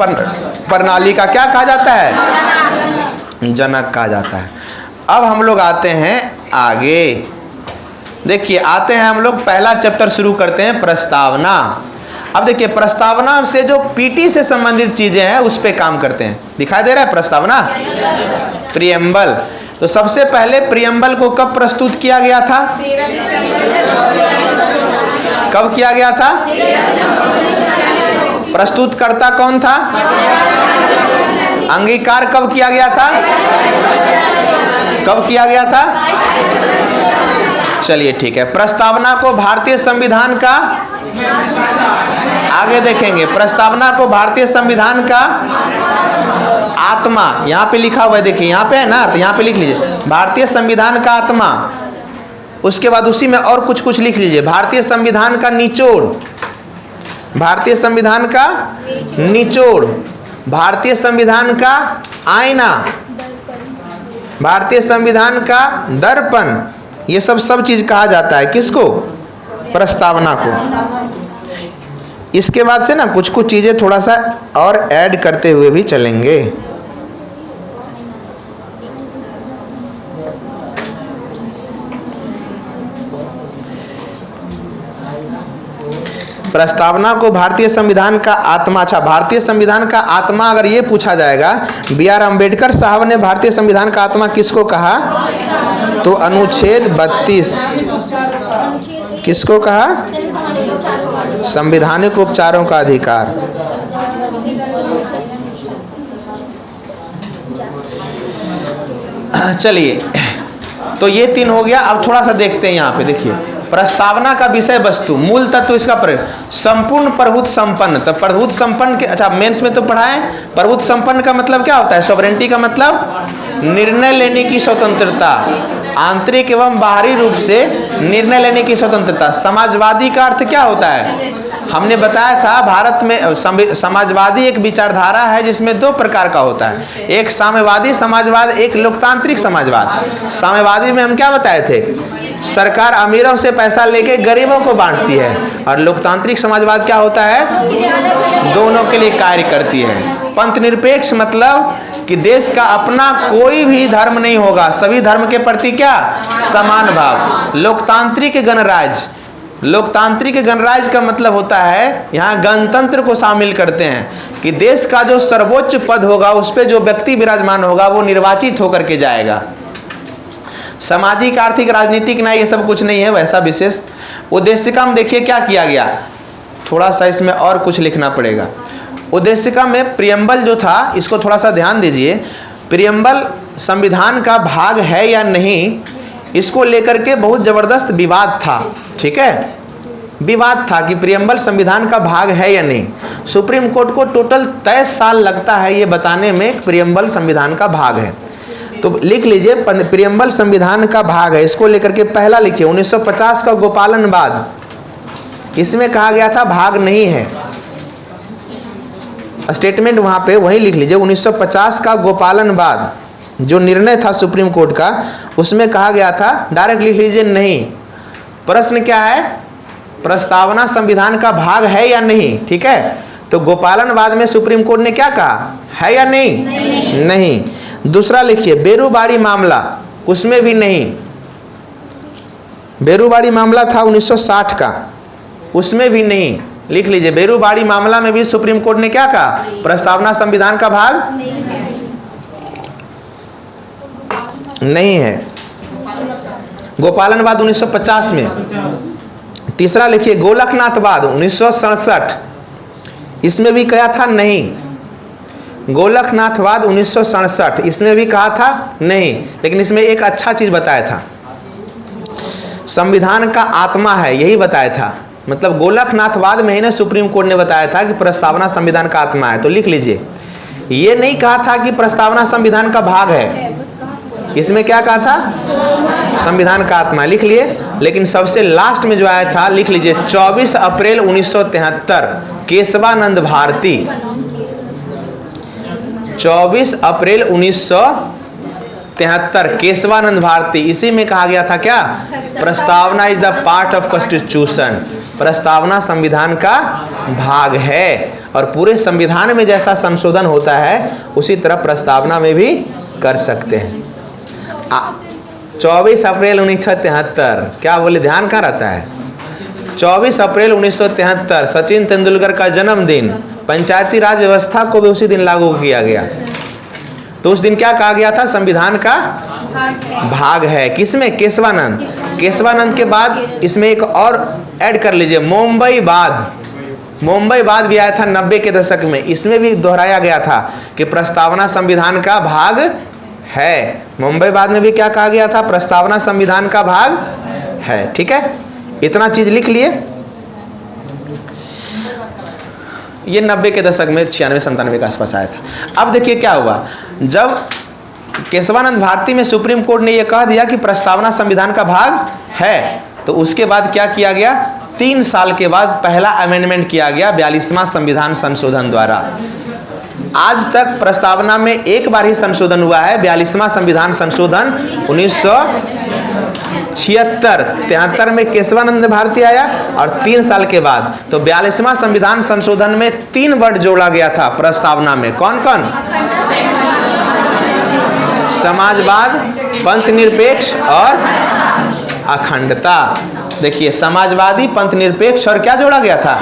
प्रणाली का क्या कहा जाता है, जनक कहा जाता है। अब हम लोग आते हैं आगे। देखिए आते हैं हम लोग, पहला चैप्टर शुरू करते हैं, प्रस्तावना। अब देखिए प्रस्तावना से जो पीटी से संबंधित चीजें हैं उस पे काम करते हैं। दिखाई दे रहा है प्रस्तावना, प्रियम्बल। तो सबसे पहले प्रियम्बल को कब प्रस्तुत किया गया था, कब किया गया था, प्रस्तुतकर्ता कौन था, अंगीकार कब किया गया था, कब किया गया था। चलिए ठीक है, प्रस्तावना को भारतीय संविधान का, आगे देखेंगे, प्रस्तावना को भारतीय संविधान का आत्मा, यहाँ पे लिखा हुआ है, देखिए यहाँ पे है ना, तो यहाँ पे लिख लीजिए भारतीय संविधान का आत्मा। उसके बाद उसी में और कुछ लिख लीजिए, भारतीय संविधान का निचोड़, भारतीय संविधान का निचोड़, भारतीय संविधान का आईना, भारतीय संविधान का दर्पण, ये सब चीज कहा जाता है किसको? प्रस्तावना को। इसके बाद से ना कुछ कुछ चीजें थोड़ा सा और ऐड करते हुए भी चलेंगे। प्रस्तावना को भारतीय संविधान का आत्मा, अच्छा भारतीय संविधान का आत्मा अगर ये पूछा जाएगा, बी आर अम्बेडकर साहब ने भारतीय संविधान का आत्मा किसको कहा? तो अनुच्छेद 32 किसको कहा? संवैधानिक उपचारों का अधिकार। चलिए, तो ये 3 हो गया। अब थोड़ा सा देखते हैं यहाँ पे, देखिए प्रस्तावना का विषय वस्तु, मूल तत्व इसका संपूर्ण प्रभुत्व संपन्न। तो प्रभुत्व संपन्न के, अच्छा मेंस में तो पढ़ा है, प्रभुत्व संपन्न का मतलब क्या होता है? सॉवरेंटी का मतलब निर्णय लेने की स्वतंत्रता, आंतरिक एवं बाहरी रूप से निर्णय लेने की स्वतंत्रता। समाजवादी का अर्थ क्या होता है? हमने बताया था भारत में समाजवादी एक विचारधारा है जिसमें 2 प्रकार का होता है, एक साम्यवादी समाजवाद, एक लोकतांत्रिक समाजवाद। साम्यवादी में हम क्या बताए थे? सरकार अमीरों से पैसा लेके गरीबों को बांटती है, और लोकतांत्रिक समाजवाद क्या होता है? दोनों के लिए कार्य करती है। पंथ निरपेक्ष मतलब कि देश का अपना कोई भी धर्म नहीं होगा, सभी धर्म के प्रति क्या? समान भाव। लोकतांत्रिक गणराज्य, लोकतांत्रिक गणराज्य का मतलब होता है यहाँ गणतंत्र को शामिल करते हैं कि देश का जो सर्वोच्च पद होगा उस पे जो व्यक्ति विराजमान होगा वो निर्वाचित होकर के जाएगा। सामाजिक, आर्थिक, राजनीतिक ना, ये सब कुछ नहीं है वैसा विशेष उद्देशिका में। देखिए क्या किया गया, थोड़ा सा इसमें और कुछ लिखना पड़ेगा। उद्देशिका में प्रियम्बल जो था, इसको थोड़ा सा ध्यान दीजिए। प्रियम्बल संविधान का भाग है या नहीं, इसको लेकर के बहुत जबरदस्त विवाद था। ठीक है, विवाद था कि प्रियम्बल संविधान का भाग है या नहीं। सुप्रीम कोर्ट को टोटल 23 साल लगता है ये बताने में प्रियम्बल संविधान का भाग है। तो लिख लीजिए प्रियम्बल संविधान का भाग है, इसको लेकर के पहला लिखिए 1950 का गोपालनवाद, इसमें कहा गया था भाग नहीं है। स्टेटमेंट वहां पे वही लिख लीजिए 1950 का गोपालनवाद जो निर्णय था सुप्रीम कोर्ट का, उसमें कहा गया था, डायरेक्ट लिख लीजिए नहीं। प्रश्न क्या है? प्रस्तावना संविधान का भाग है या नहीं। ठीक है, तो गोपालनवाद में सुप्रीम कोर्ट ने क्या कहा? है या नहीं? नहीं। दूसरा लिखिए बेरूबाड़ी मामला, उसमें भी नहीं। बेरूबाड़ी मामला था 1960 का, उसमें भी नहीं। लिख लीजिए बेरूबाड़ी मामला में भी सुप्रीम कोर्ट ने क्या कहा? प्रस्तावना संविधान का भाग नहीं है। गोपालनवाद 1950 में। तीसरा लिखिए गोलकनाथवाद 1967, इसमें भी कहा था नहीं। गोलकनाथवाद 1967, इसमें भी कहा था नहीं, लेकिन इसमें एक अच्छा चीज बताया था, संविधान का आत्मा है, यही बताया था। मतलब गोलकनाथवाद में ही ना सुप्रीम कोर्ट ने बताया था कि प्रस्तावना संविधान का आत्मा है। तो लिख लीजिए, ये नहीं कहा था कि प्रस्तावना संविधान का भाग है, इसमें क्या कहा था? संविधान का आत्मा। लिख लिए। लेकिन सबसे लास्ट में जो आया था, लिख लीजिए 24 अप्रैल 1973 केशवानंद भारती, 24 अप्रैल 1973 केशवानंद भारती, इसी में कहा गया था क्या? प्रस्तावना is the part of constitution, प्रस्तावना संविधान का भाग है। और पूरे संविधान में जैसा संशोधन होता है उसी तरह प्रस्तावना में भी कर सकते हैं। 24 अप्रैल 1973, क्या बोले? ध्यान कहाँ रहता है? 24 अप्रैल 1973 सचिन तेंदुलकर का जन्मदिन, पंचायती राज व्यवस्था को भी उसी दिन लागू किया गया। तो उस दिन क्या कहा गया था? संविधान का भाग है। किसमें? केशवानंद। केशवानंद के बाद इसमें एक और ऐड कर लीजिए, मुंबई बाद। मुंबई बाद भी आया था 90 के दशक में, इसमें भी दोहराया गया था कि प्रस्तावना संविधान का भाग है। मुंबई बाद में भी क्या कहा गया था? प्रस्तावना संविधान का भाग है। ठीक है, इतना चीज लिख लिए। ये 90 के दशक में 96-97 के आसपास आया था। अब देखिए क्या हुआ, जब केशवानंद भारती में सुप्रीम कोर्ट ने यह कह दिया कि प्रस्तावना संविधान का भाग है, तो उसके बाद क्या किया गया? 3 साल के बाद पहला अमेंडमेंट किया गया 42वां संविधान संशोधन द्वारा। आज तक प्रस्तावना में एक बार ही संशोधन हुआ है, 42वां संविधान संशोधन 1976। 73 में केशवानंद भारती आया और 3 साल के बाद तो 42वां संविधान संशोधन में 3 वर्ड जोड़ा गया था प्रस्तावना में। कौन कौन? समाजवाद, पंथ निरपेक्ष और अखंडता। देखिए, समाजवादी, पंथ निरपेक्ष और क्या जोड़ा गया था?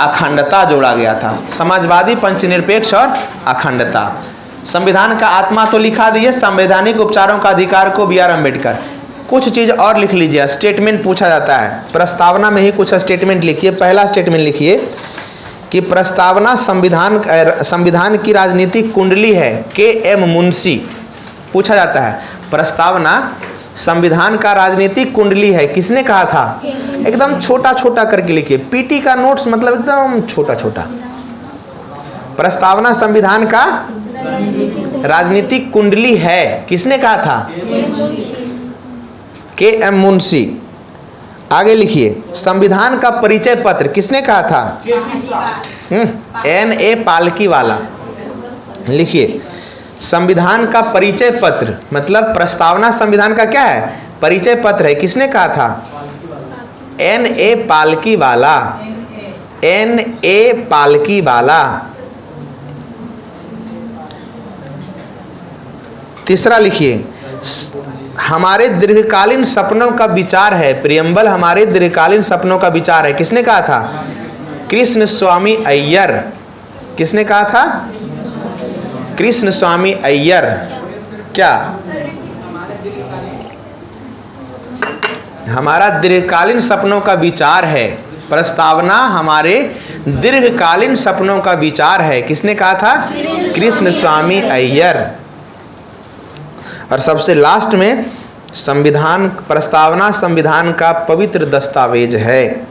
अखंडता जोड़ा गया था। समाजवादी, पंथ निरपेक्ष और अखंडता। संविधान का आत्मा तो लिखा दिए, संवैधानिक उपचारों का अधिकार को B.R. अम्बेडकर। कुछ चीज और लिख लीजिए, स्टेटमेंट पूछा जाता है प्रस्तावना में ही। कुछ स्टेटमेंट लिखिए। पहला स्टेटमेंट लिखिए कि प्रस्तावना संविधान की राजनीतिक कुंडली है। K.M. मुंशी। पूछा जाता है प्रस्तावना संविधान का राजनीतिक कुंडली है, किसने कहा था? एकदम छोटा छोटा करके लिखिए। पीटी का नोट्स मतलब एकदम छोटा छोटा। प्रस्तावना संविधान का राजनीतिक कुंडली है, किसने कहा था? K.M. मुंशी। आगे लिखिए, संविधान का परिचय पत्र किसने कहा था? N.A. पालकीवाला। लिखिए, संविधान का परिचय पत्र मतलब प्रस्तावना संविधान का क्या है? परिचय पत्र है, किसने कहा था? N.A. पालकीवाला। N.A. पालकीवाला। तीसरा लिखिए, हमारे दीर्घकालीन सपनों का विचार है। प्रियम्बल हमारे दीर्घकालीन सपनों का विचार है, किसने कहा था? कृष्ण स्वामी अय्यर। किसने कहा था? कृष्ण स्वामी अय्यर। क्या? हमारा दीर्घकालीन सपनों का विचार है। प्रस्तावना हमारे दीर्घकालीन सपनों का विचार है, किसने कहा था? कृष्ण स्वामी अय्यर। और सबसे लास्ट में, संविधान प्रस्तावना संविधान का पवित्र दस्तावेज है।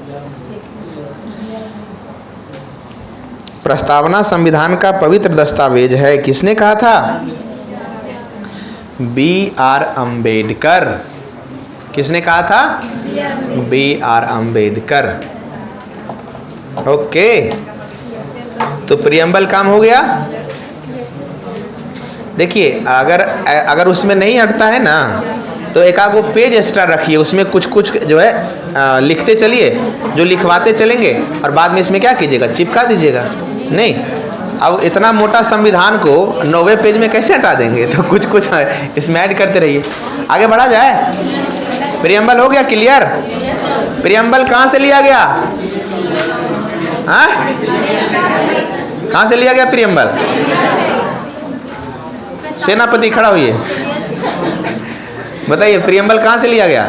प्रस्तावना संविधान का पवित्र दस्तावेज है, किसने कहा था? B.R. अम्बेडकर। किसने कहा था? B.R. अम्बेडकर। ओके, तो प्रियम्बल काम हो गया। देखिए, अगर उसमें नहीं हटता है ना तो एक आध पेज एक्स्ट्रा रखिए, उसमें कुछ कुछ जो है लिखते चलिए, जो लिखवाते चलेंगे और बाद में इसमें क्या कीजिएगा? चिपका दीजिएगा। नहीं, अब इतना मोटा संविधान को 9वें पेज में कैसे हटा देंगे? तो कुछ कुछ इसमें ऐड करते रहिए। आगे बढ़ा जाए। प्रियम्बल हो गया क्लियर? प्रियम्बल कहाँ से लिया गया? हाँ, कहाँ से लिया गया प्रियम्बल? सेनापति खड़ा हुई है, बताइए प्रियम्बल कहाँ से लिया गया?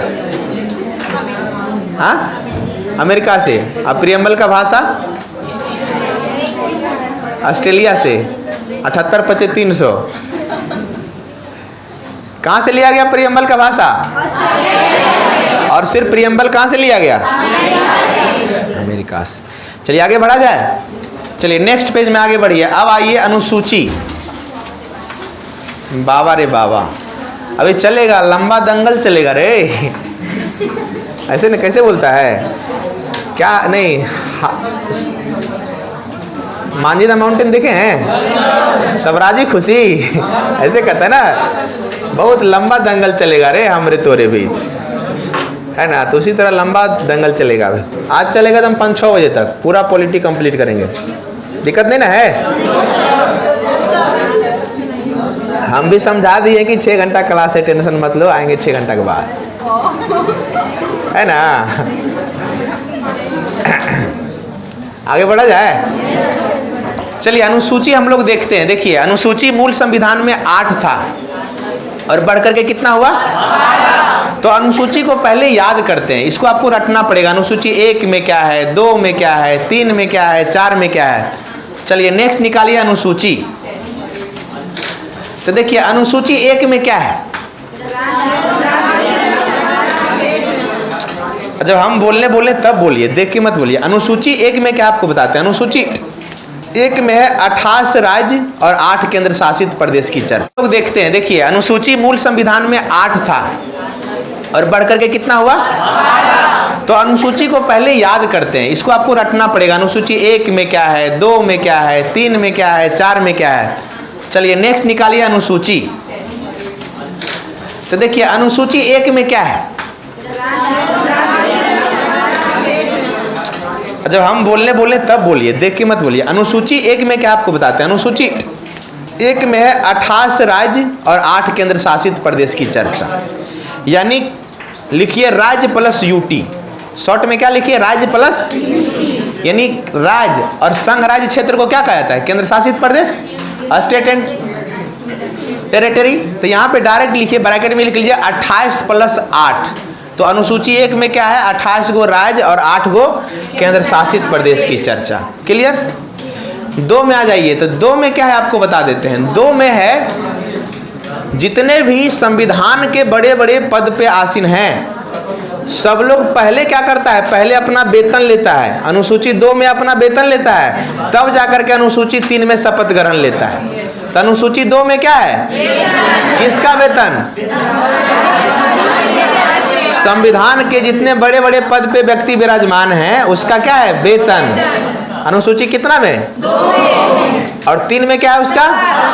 हाँ, अमेरिका से। अब प्रियम्बल का भाषा ऑस्ट्रेलिया से। 78-25-300। कहाँ से लिया गया प्रियम्बल का भाषा? और सिर्फ प्रियम्बल कहाँ से लिया गया? अमेरिका से। चलिए आगे बढ़ा जाए। चलिए नेक्स्ट पेज में आगे बढ़िए। अब आइए अनुसूची। बाबा रे बाबा, अभी चलेगा, लंबा दंगल चलेगा रे। ऐसे न कैसे बोलता है क्या? नहीं, मांझी द माउंटेन देखे हैं? सबराजी खुशी, ऐसे कहता है ना। बहुत लंबा दंगल चलेगा रे हमरे तोरे बीच, है ना। तो उसी तरह लंबा दंगल चलेगा। अभी आज चलेगा तो हम 5-6 बजे तक पूरा पॉलिटी कंप्लीट करेंगे। दिक्कत नहीं ना है? हम भी समझा दिए कि 6 घंटा क्लास है, टेंशन मत लो, आएंगे 6 घंटा के बाद, है ना। आगे बढ़ा जाए। चलिए अनुसूची हम लोग देखते हैं। देखिए, अनुसूची मूल संविधान में 8 था और बढ़कर के कितना हुआ? तो अनुसूची को पहले याद करते हैं, इसको आपको रटना पड़ेगा। अनुसूची 1 में क्या है, 2 में क्या है, 3 में क्या है, 4 में क्या है। चलिए नेक्स्ट निकालिए अनुसूची। तो देखिए अनुसूची 1 में क्या है? जब हम बोले तब बोलिए, देख के मत बोलिए। अनुसूची 1 में क्या आपको बताते हैं। अनुसूची 1 में है 28 राज्य और 8 केंद्र शासित प्रदेश की चर्चा। लोग देखते हैं। देखिए अनुसूची मूल संविधान में 8 था और बढ़कर के कितना हुआ? तो अनुसूची को पहले याद करते हैं, इसको आपको रटना पड़ेगा। अनुसूची 1 में क्या है, 2 में क्या है, 3 में क्या है, 4 में क्या है। चलिए नेक्स्ट निकालिए अनुसूची। तो देखिए अनुसूची 1 में क्या है, जब हम बोले तब बोलिए, देख के मत बोलिए। अनुसूची 1 में क्या आपको बताते हैं। अनुसूची 1 में है 28 राज्य और 8 केंद्र शासित प्रदेश की चर्चा। यानी लिखिए राज्य प्लस यूटी, शॉर्ट में क्या लिखिए, राज्य प्लस, यानी राज्य और संघ राज्य क्षेत्र को क्या कहा जाता है, केंद्र शासित प्रदेश, स्टेट एंड टेरिटरी। तो यहाँ पे डायरेक्ट लिखिए, ब्रैकेट में लिख लीजिए 28 प्लस 8। तो अनुसूची 1 में क्या है, 28 गो राज्य और 8 गो केंद्र शासित प्रदेश की चर्चा। क्लियर। 2 में आ जाइए। तो 2 में क्या है आपको बता देते हैं। 2 में है जितने भी संविधान के बड़े बड़े पद पे आसीन हैं, सब लोग पहले क्या करता है, पहले अपना वेतन लेता है। अनुसूची 2 में अपना वेतन लेता है, तब जाकर के अनुसूची 3 में शपथ ग्रहण लेता है। तो अनुसूची 2 में क्या है, किसका वेतन, संविधान के जितने बड़े बड़े पद पे व्यक्ति विराजमान हैं उसका क्या है, वेतन। अनुसूची कितना में, 2 और 3 में क्या है उसका,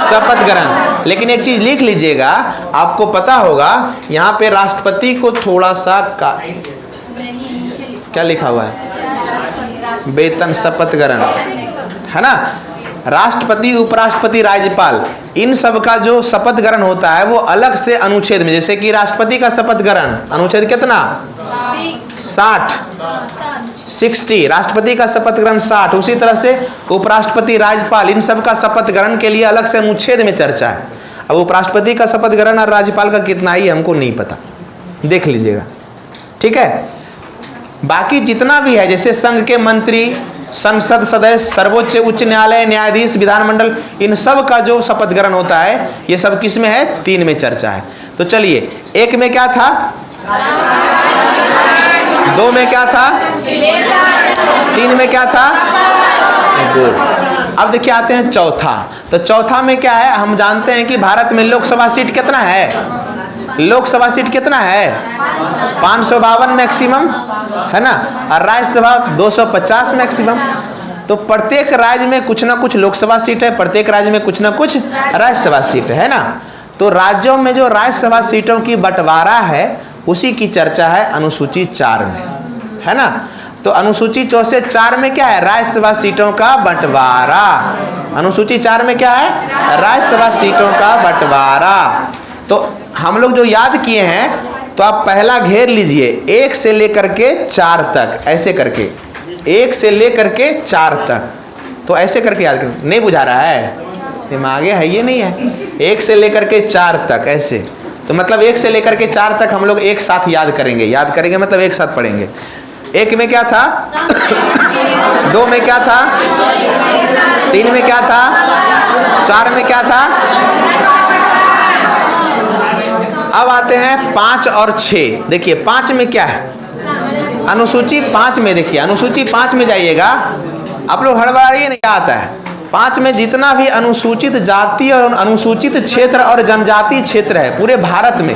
शपथ ग्रहण। लेकिन एक चीज लिख लीजिएगा, आपको पता होगा यहाँ पे राष्ट्रपति को थोड़ा सा क्या लिखा हुआ है, वेतन शपथ ग्रहण, है ना। राष्ट्रपति, उपराष्ट्रपति, राज्यपाल, इन सब का जो शपथ ग्रहण होता है वो अलग से अनुच्छेद में, जैसे कि राष्ट्रपति का शपथ ग्रहण अनुच्छेद कितना 60, राष्ट्रपति का शपथ ग्रहण 60। उसी तरह से उपराष्ट्रपति, राज्यपाल, इन सब का शपथ ग्रहण के लिए अलग से अनुच्छेद में चर्चा है। अब उपराष्ट्रपति का शपथ ग्रहण और राज्यपाल का कितना ही हमको नहीं पता, देख लीजिएगा, ठीक है। बाकी जितना भी है, जैसे संघ के मंत्री, संसद सदस्य, सर्वोच्च उच्च न्यायालय, न्यायाधीश, विधानमंडल, इन सब का जो शपथ ग्रहण होता है ये सब किस में है, 3 में चर्चा है। तो चलिए 1 में क्या था, 2 में क्या था, 3 में क्या था, गुड। अब देखिए आते हैं चौथा। तो चौथा में क्या है, हम जानते हैं कि भारत में लोकसभा सीट कितना है, लोकसभा सीट कितना है 552 मैक्सिमम, है ना, और राज्यसभा 250 मैक्सिमम। तो प्रत्येक राज्य में कुछ ना कुछ लोकसभा सीट है, प्रत्येक राज्य में कुछ ना कुछ राज्यसभा सीट है ना। तो राज्यों में जो राज्यसभा सीटों की बंटवारा है उसी की चर्चा है अनुसूची 4 में, है ना। तो अनुसूची 4 से 4 में क्या है, राज्यसभा सीटों का बंटवारा। अनुसूची 4 में क्या है, राज्यसभा सीटों का बंटवारा। तो हम लोग जो याद किए हैं, तो आप पहला घेर लीजिए 1 से लेकर के 4 तक, ऐसे करके 1 से लेकर के 4 तक। तो ऐसे करके याद कर, नहीं बुझा रहा है, दिमागे है ये नहीं है। 1 से लेकर के 4 तक ऐसे, तो मतलब 1 से लेकर के 4 तक हम लोग एक साथ याद करेंगे मतलब एक साथ पढ़ेंगे। 1 में क्या था, 2 में क्या था, 3 में क्या था, 4 में क्या था। अब आते हैं 5 और 6। देखिए 5 में क्या है, अनुसूची 5 में, देखिए अनुसूची 5 में जाइएगा, आप लोग हड़बड़ाइए नहीं, क्या आता है 5 में, जितना भी अनुसूचित जाति और अनुसूचित क्षेत्र और जनजाति क्षेत्र है पूरे भारत में,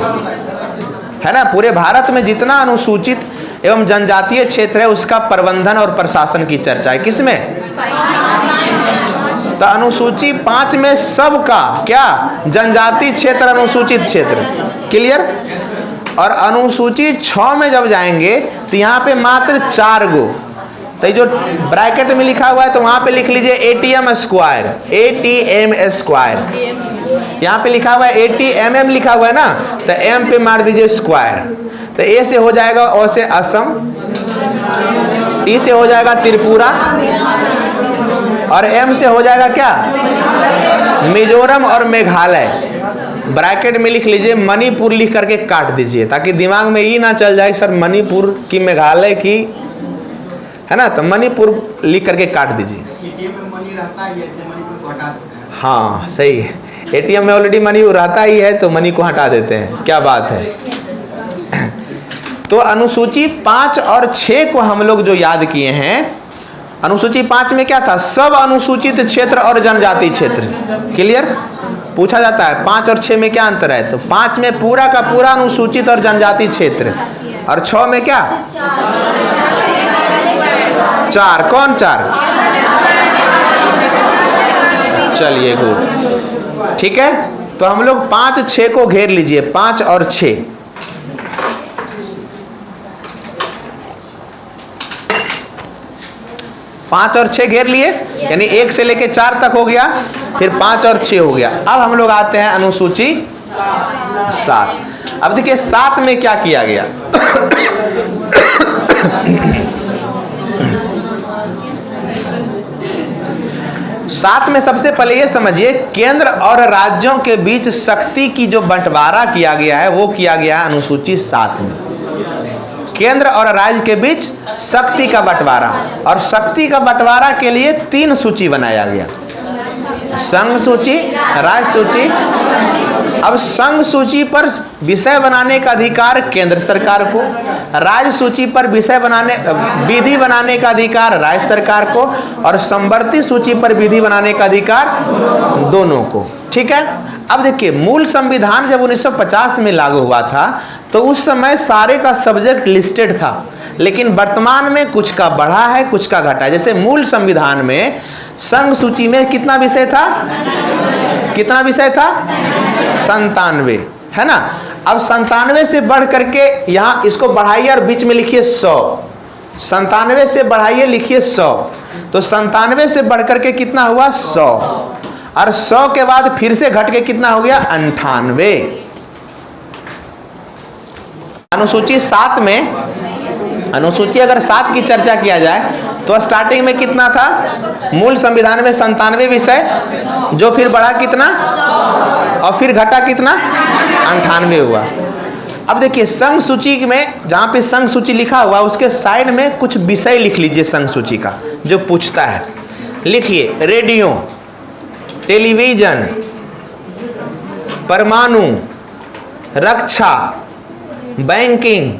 है ना, पूरे भारत में जितना अनुसूचित एवं जनजातीय क्षेत्र है उसका प्रबंधन और प्रशासन की चर्चा है किसमें, तो अनुसूची 5 में सबका क्या, जनजाति क्षेत्र, अनुसूचित क्षेत्र। क्लियर। और अनुसूची 6 में जब जाएंगे तो यहाँ पे मात्र 4 गो, तो जो ब्रैकेट में लिखा हुआ है तो वहां पे लिख लीजिए ATM स्क्वायर, ATM स्क्वायर। यहाँ पे लिखा हुआ है ATMM लिखा हुआ है ना, तो M पे मार दीजिए स्क्वायर। तो A से हो जाएगा, O से असम, T से हो जाएगा त्रिपुरा, और M से हो जाएगा क्या, मिजोरम और मेघालय। ब्रैकेट में लिख लीजिए मणिपुर, लिख करके काट दीजिए ताकि दिमाग में ये ना चल जाए सर मणिपुर की, मेघालय की, है ना, तो मणिपुर लिख करके काट दीजिए। हाँ सही है, ATM में ऑलरेडी मनी रहता ही है तो मनी को हटा देते हैं, क्या बात है। तो अनुसूची 5 और 6 को हम लोग जो याद किए हैं, अनुसूची 5 में क्या था, सब अनुसूचित क्षेत्र और जनजाति क्षेत्र। क्लियर। पूछा जाता है 5 और 6 में क्या अंतर है, तो 5 में पूरा का पूरा अनुसूचित और जनजाति क्षेत्र, और 6 में क्या, 4, कौन 4? चलिए गुड, ठीक है। तो हम लोग 5, 6 को घेर लीजिए, 5 और 6। पांच और 6 घेर लिए, यानी 1 से लेके 4 तक हो गया, फिर 5 और 6 हो गया। अब हम लोग आते हैं अनुसूची 7। अब देखिए 7 में क्या किया गया। 7 में सबसे पहले ये समझिए, केंद्र और राज्यों के बीच शक्ति की जो बंटवारा किया गया है वो किया गया है अनुसूची 7 में। केंद्र और राज्य के बीच शक्ति का बंटवारा, और शक्ति का बंटवारा के लिए 3 सूची बनाया गया, संघ सूची, राज्य सूची। अब संघ सूची पर विषय बनाने का अधिकार केंद्र सरकार को, राज्य सूची पर विषय बनाने विधि बनाने का अधिकार राज्य सरकार को, और समवर्ती सूची पर विधि बनाने का अधिकार दोनों को, ठीक है। अब देखिए मूल संविधान जब 1950 में लागू हुआ था तो उस समय सारे का सब्जेक्ट लिस्टेड था, लेकिन वर्तमान में कुछ का बढ़ा है, कुछ का घटा है। जैसे मूल संविधान में संघ सूची में कितना विषय था? कितना विषय था? 97, है ना। अब 97 से बढ़ करके यहाँ इसको बढ़ाइए और बीच में लिखिए 100। 97 से बढ़ाइए, लिखिए 100। तो 97 से बढ़ करके कितना हुआ? 100। और 100 के बाद फिर से घट के कितना हो गया? 98। अनुसूची 7 में, अनुसूची अगर 7 की चर्चा किया जाए तो स्टार्टिंग में कितना था? मूल संविधान में 97 विषय, जो फिर बढ़ा कितना और फिर घटा कितना? 98 हुआ। अब देखिए संघ सूची में, जहां पे संघ सूची लिखा हुआ उसके साइड में कुछ विषय लिख लीजिए संघ सूची का जो पूछता है। लिखिए रेडियो, टेलीविजन, परमाणु, रक्षा, बैंकिंग,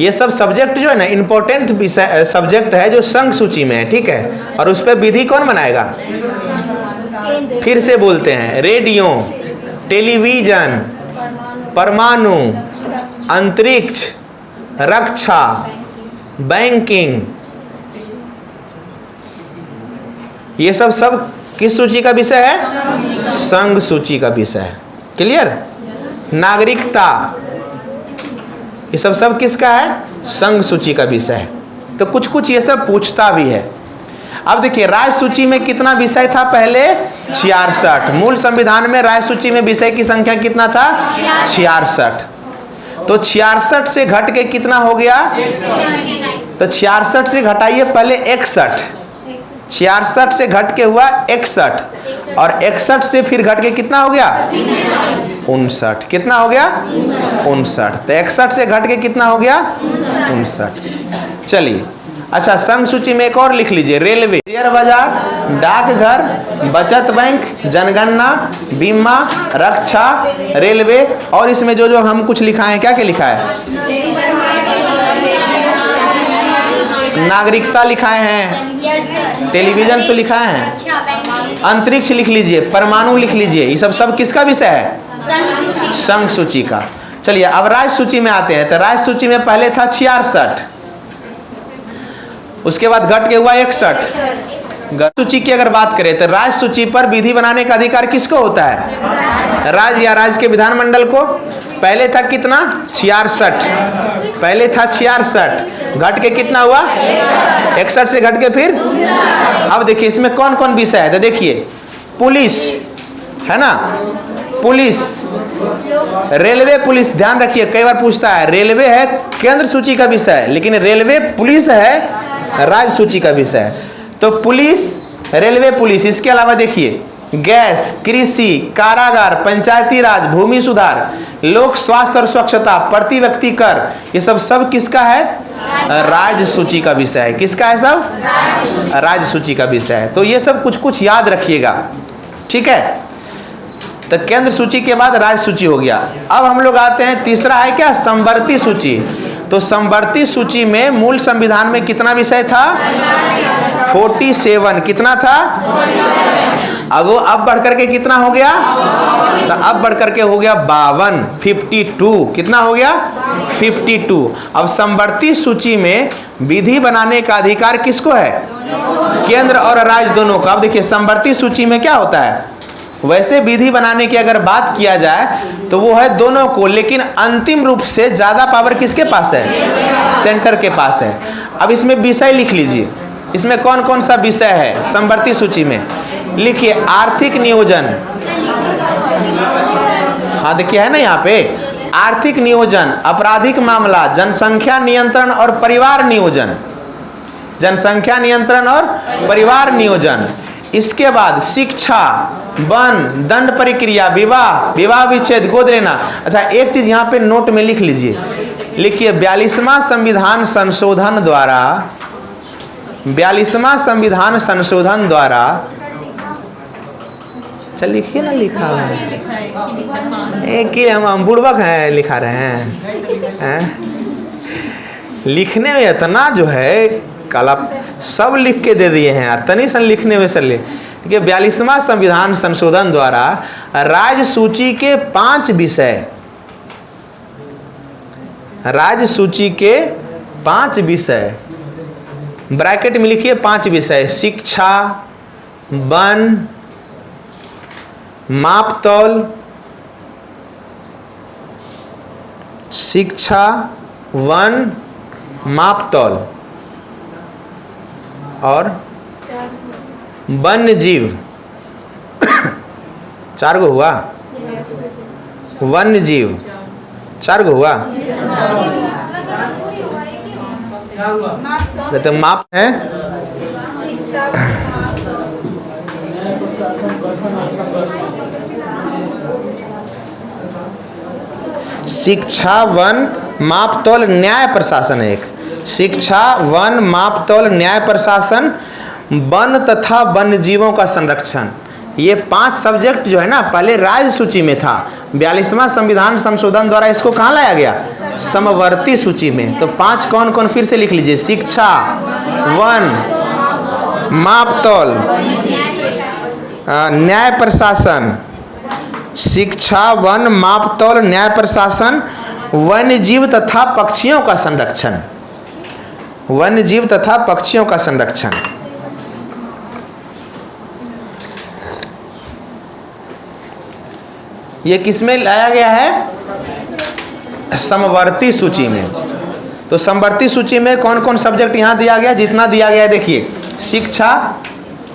ये सब सब्जेक्ट जो है ना इंपॉर्टेंट विषय सब्जेक्ट है जो संघ सूची में है, ठीक है। और उस पर विधि कौन बनाएगा? फिर से बोलते हैं, रेडियो, टेलीविजन, परमाणु, अंतरिक्ष, रक्षा, बैंकिंग, ये सब किस सूची का विषय है? संघ सूची का विषय है। क्लियर? नागरिकता, ये सब किसका है? संघ सूची का विषय है। तो कुछ ये सब पूछता भी है। अब देखिए राज्य सूची में कितना विषय था? पहले 66। मूल संविधान में राज्य सूची में विषय की संख्या कितना था? 66। तो 66 से घट के कितना हो गया? तो 66 से घटाइए पहले 61। 66 से घट के हुआ 61, और 61 से फिर घट के कितना हो गया? 59। कितना हो गया? 59। तो 61 से घट के कितना हो गया? 59। चलिए अच्छा, संघ सूची में एक और लिख लीजिए, रेलवे, शेयर बाजार, डाकघर, बचत बैंक, जनगणना, बीमा, रक्षा, रेलवे, और इसमें जो जो हम कुछ लिखा है, क्या क्या लिखा है? नागरिकता लिखाए हैं, टेलीविजन तो लिखा है, अंतरिक्ष लिख लीजिए, परमाणु लिख लीजिए। ये सब किसका विषय है? संघ सूची का। चलिए अब राज्य सूची में आते हैं। तो राज्य सूची में पहले था 66, उसके बाद घट के हुआ 61। सूची की अगर बात करें तो राज्य सूची पर विधि बनाने का अधिकार किसको होता है? राज्य या राज्य के विधानमंडल को। पहले था कितना? 66। पहले था 66, घट के कितना हुआ? 61 से घट के फिर। अब देखिए इसमें कौन कौन विषय है। तो देखिए पुलिस है ना, पुलिस, रेलवे पुलिस, ध्यान रखिए कई बार पूछता है। रेलवे है केंद्र सूची का विषय, लेकिन रेलवे पुलिस है राज्य सूची का विषय है। तो पुलिस, रेलवे पुलिस, इसके अलावा देखिए गैस, कृषि, कारागार, पंचायती राज, भूमि सुधार, लोक स्वास्थ्य और स्वच्छता, प्रति व्यक्ति कर, ये सब किसका है? राज्य सूची का विषय है। किसका है? सब राज्य सूची का विषय है। तो ये सब कुछ याद रखिएगा, ठीक है। तो केंद्र सूची के बाद राज्य सूची हो गया। अब हम लोग आते हैं, तीसरा है क्या? समवर्ती सूची। तो समवर्ती सूची में मूल संविधान में कितना विषय था? 47। कितना था? अब वो अब बढ़ करके कितना हो गया, तो अब बढ़ करके हो गया 52, 52। कितना हो गया 52। अब समवर्ती सूची में विधि बनाने का अधिकार किसको है, केंद्र और राज्य दोनों का। अब देखिए समवर्ती सूची में क्या होता है, वैसे विधि बनाने की अगर बात किया जाए तो वो है दोनों को, लेकिन अंतिम रूप से ज्यादा पावर किसके पास है, सेंटर के पास है। अब इसमें विषय लिख लीजिए, इसमें कौन कौन सा विषय है समवर्ती सूची में, लिखिए आर्थिक नियोजन। हाँ देखिए है ना यहाँ पे, आर्थिक नियोजन, आपराधिक मामला, जनसंख्या नियंत्रण और परिवार नियोजन, जनसंख्या नियंत्रण और परिवार नियोजन। इसके बाद शिक्षा, वन, दंड प्रक्रिया, विवाह, विवाह विच्छेद, गोद लेना। अच्छा एक चीज यहाँ पे नोट में लिख लीजिए, लिखिए 42वां संविधान संशोधन द्वारा, 42वां संविधान संशोधन द्वारा, चल लिखिए ना, लिखा है एक ही हम बुड़बक हैं लिखा रहे हैं, लिखने में इतना जो है काला, सब लिख के दे दिए हैं यार, तनी सन लिखने में सर ले। 42वां संविधान संशोधन द्वारा राज्य सूची के 5 विषय, राज्य सूची के 5 विषय, ब्रैकेट में लिखिए 5 विषय, शिक्षा, वन, मापतौल, शिक्षा, वन, मापतौल और वन्य जीव। 4 गो हुआ, वन्य जीव 4 गो हुआ, तो माप है शिक्षा, वन, मापतौल, न्याय प्रशासन। एक शिक्षा, वन, मापतौल, न्याय प्रशासन, वन तथा वन्य जीवों का संरक्षण। ये 5 सब्जेक्ट जो है ना पहले राज्य सूची में था, 42वां संविधान संशोधन द्वारा इसको कहाँ लाया गया, समवर्ती सूची में। तो 5 कौन कौन फिर से लिख लीजिए, शिक्षा, वन, मापतौल, न्याय प्रशासन, शिक्षा, वन, मापतौल, न्याय प्रशासन, वन्य जीव तथा पक्षियों का संरक्षण, वन्य जीव तथा पक्षियों का संरक्षण। ये किसमें लाया गया है, समवर्ती सूची में। तो समवर्ती सूची में कौन कौन सब्जेक्ट यहाँ दिया गया, जितना दिया गया है देखिए, शिक्षा,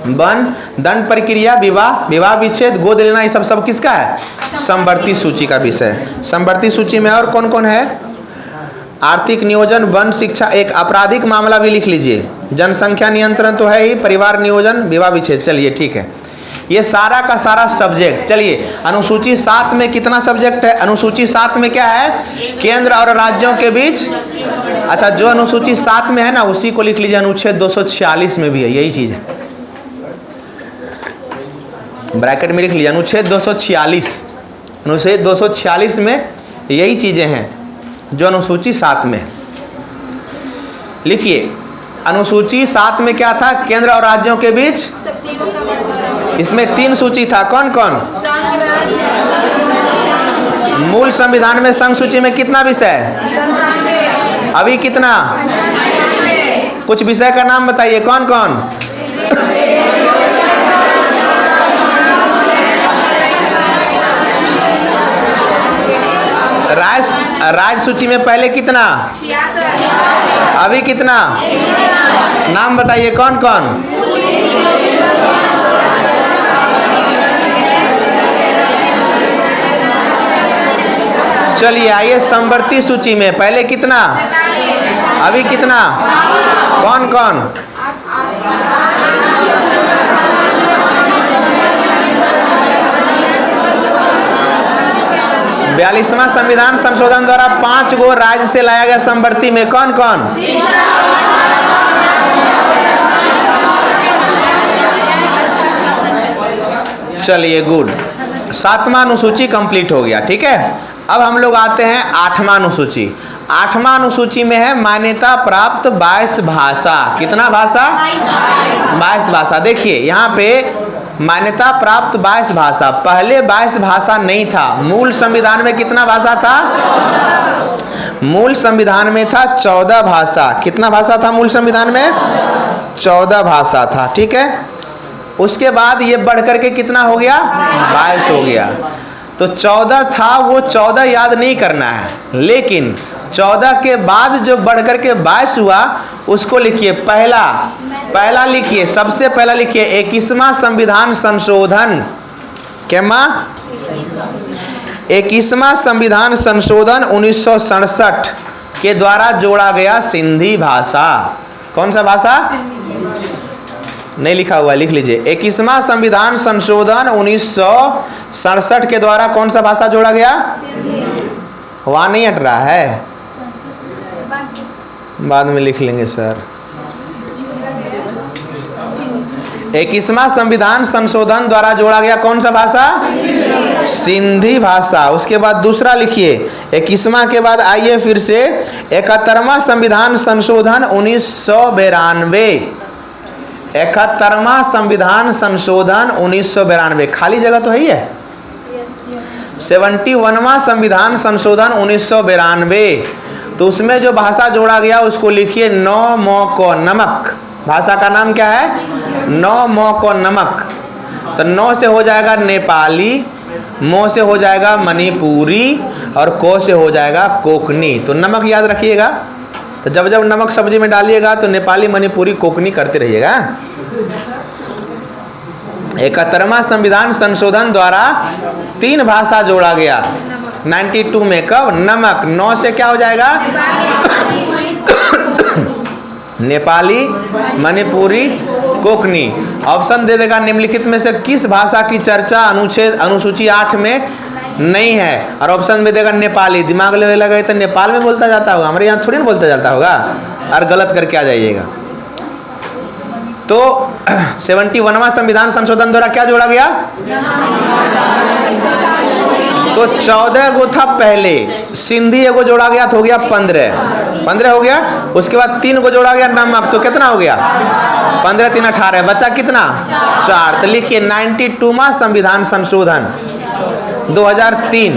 वन, दंड प्रक्रिया, विवाह, विवाह विच्छेद, गोद लेना, ये सब किसका है, समवर्ती सूची का विषय। समवर्ती सूची में और कौन कौन है, आर्थिक नियोजन, वन, शिक्षा, एक आपराधिक मामला भी लिख लीजिए, जनसंख्या नियंत्रण तो है ही, परिवार नियोजन, विवाह विच्छेद। चलिए ठीक है, ये सारा का सारा सब्जेक्ट। चलिए अनुसूची 7 में कितना सब्जेक्ट है, अनुसूची 7 में क्या है, केंद्र और राज्यों के बीच। अच्छा जो अनुसूची 7 में है ना उसी को लिख लीजिए, अनुच्छेद 246 में भी है यही चीज है, ब्रैकेट में लिख लीजिए अनुच्छेद 246, अनुच्छेद 246 में यही चीजें हैं जो अनुसूची 7 में। लिखिए अनुसूची 7 में क्या था, केंद्र और राज्यों के बीच। इसमें 3 सूची था, कौन कौन, मूल संविधान में संघ सूची में कितना विषय, अभी कितना, कुछ विषय का नाम बताइए कौन कौन। राज्य सूची में पहले कितना, अभी कितना, नाम बताइए कौन कौन। चलिए आइए समवर्ती सूची में पहले कितना, अभी कितना, कौन कौन। बयालीसवां संविधान संशोधन द्वारा 5 गो राज्य से लाया गया समवर्ती में, कौन कौन। चलिए गुड, 7वां अनुसूची कंप्लीट हो गया। ठीक है, अब हम लोग आते हैं 8वां अनुसूची। 8वां अनुसूची में है मान्यता प्राप्त 22 भाषा। कितना भाषा, 22 भाषा। देखिए यहाँ पे मान्यता प्राप्त 22 भाषा, पहले 22 भाषा नहीं था। मूल संविधान में कितना भाषा था? मूल संविधान में था 14 भाषा। कितना भाषा था मूल संविधान में? 14 भाषा था, ठीक है। उसके बाद ये बढ़ करके कितना हो गया? 22 हो गया। तो 14 था, वो 14 याद नहीं करना है, लेकिन 14 के बाद जो बढ़ करके 22 हुआ उसको लिखिए। पहला लिखिए, सबसे पहला लिखिए 21वां संविधान संशोधन। क्या माँ? 21वां संविधान संशोधन 1967 के द्वारा जोड़ा गया सिंधी भाषा। कौन सा भाषा? नहीं लिखा हुआ, लिख लीजिए। 21वां संविधान संशोधन 1967 के द्वारा कौन सा भाषा जोड़ा गया? वहाँ नहीं हट रहा है, बाद में लिख लेंगे सर। 21वां संविधान संशोधन द्वारा जोड़ा गया कौन सा भाषा? सिंधी भाषा। उसके बाद दूसरा लिखिए, 21वां के बाद आइए फिर से 71वां संविधान संशोधन 1992। 71वां संविधान संशोधन 1992, खाली जगह तो है ही है। 71वां संविधान संशोधन 1992, तो उसमें जो भाषा जोड़ा गया उसको लिखिए नौ मौ को नमक। भाषा का नाम क्या है? नौ मौ को नमक। तो नौ से हो जाएगा नेपाली, मो से हो जाएगा मणिपुरी और को से हो जाएगा कोकनी। तो नमक याद रखिएगा। तो जब जब नमक सब्जी में डालिएगा तो नेपाली, मणिपुरी, कोकनी करते रहिएगा। 71वां संविधान संशोधन द्वारा 3 भाषा जोड़ा गया 92 में। कब? नमक। 9 से क्या हो जाएगा? नेपाली, मणिपुरी, कोकनी। ऑप्शन दे देगा निम्नलिखित में से किस भाषा की चर्चा अनुसूची 8 में नहीं है, और ऑप्शन में देगा नेपाली। दिमाग लगे तो नेपाल में बोलता जाता होगा, हमारे यहाँ थोड़ी ना बोलता जाता होगा, और गलत करके आ जाइएगा। तो 71वां संविधान संशोधन द्वारा क्या जोड़ा गया? तो 14 गो था पहले, सिंधी एगो जोड़ा गया तो हो गया 15 हो गया। उसके बाद 3 गो जोड़ा गया नमक, तो कितना हो गया? 15 3 18, बचा कितना? 4। तो लिखिए 92वां संविधान संशोधन 2003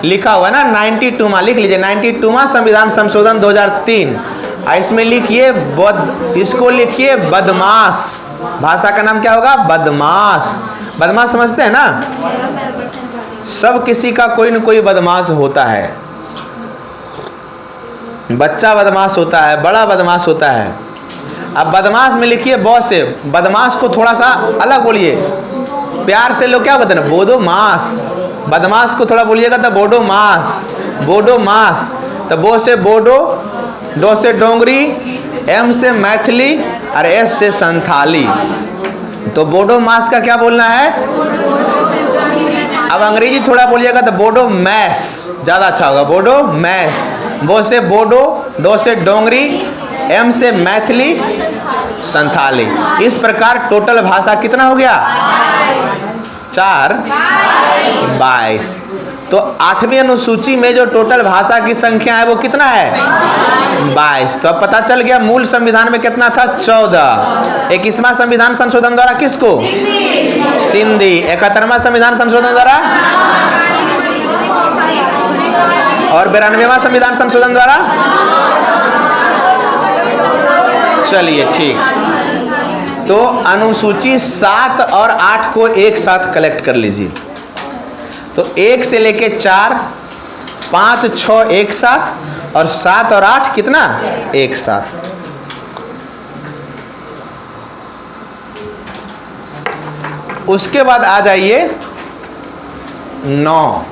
लिखा हुआ है ना, 92वां लिख लीजिए। 92वां संविधान संशोधन 2003। इसमें लिखिए इसको लिखिए बदमाश। भाषा का नाम क्या होगा? बदमाश। बदमाश समझते हैं ना? सब किसी का कोई न कोई बदमाश होता है। बच्चा बदमाश होता है, बड़ा बदमाश होता है। अब बदमाश में लिखिए बॉस से। बदमाश को थोड़ा सा अलग बोलिए, प्यार से लोग क्या कहते हैं? बोडो मास। बदमाश को थोड़ा बोलिएगा तो बोडो मास, बोडो मास। तो बो से बोडो, डो से डोंगरी, एम से मैथिली और एस से संथाली। तो बोडो मास का क्या बोलना है? अब अंग्रेजी थोड़ा बोलिएगा तो बोडो मैस, ज़्यादा अच्छा होगा। बोडो मैस। बो से बोडो, डो से डोंगरी, एम से मैथिली, संथाली। इस प्रकार टोटल भाषा कितना हो गया? 4 22। तो 8वीं अनुसूची में जो टोटल भाषा की संख्या है वो कितना है? 22। तो अब पता चल गया मूल संविधान में कितना था? 14। 21वां संविधान संशोधन द्वारा किसको? सिंधी। 71वां संविधान संशोधन द्वारा, और 92वां संविधान संशोधन द्वारा। चलिए ठीक। तो अनुसूची 7 और 8 को एक साथ कलेक्ट कर लीजिए। तो 1 से लेके 4, 5 6 एक साथ, और 7 और 8 कितना? एक साथ। उसके बाद आ जाइए 9।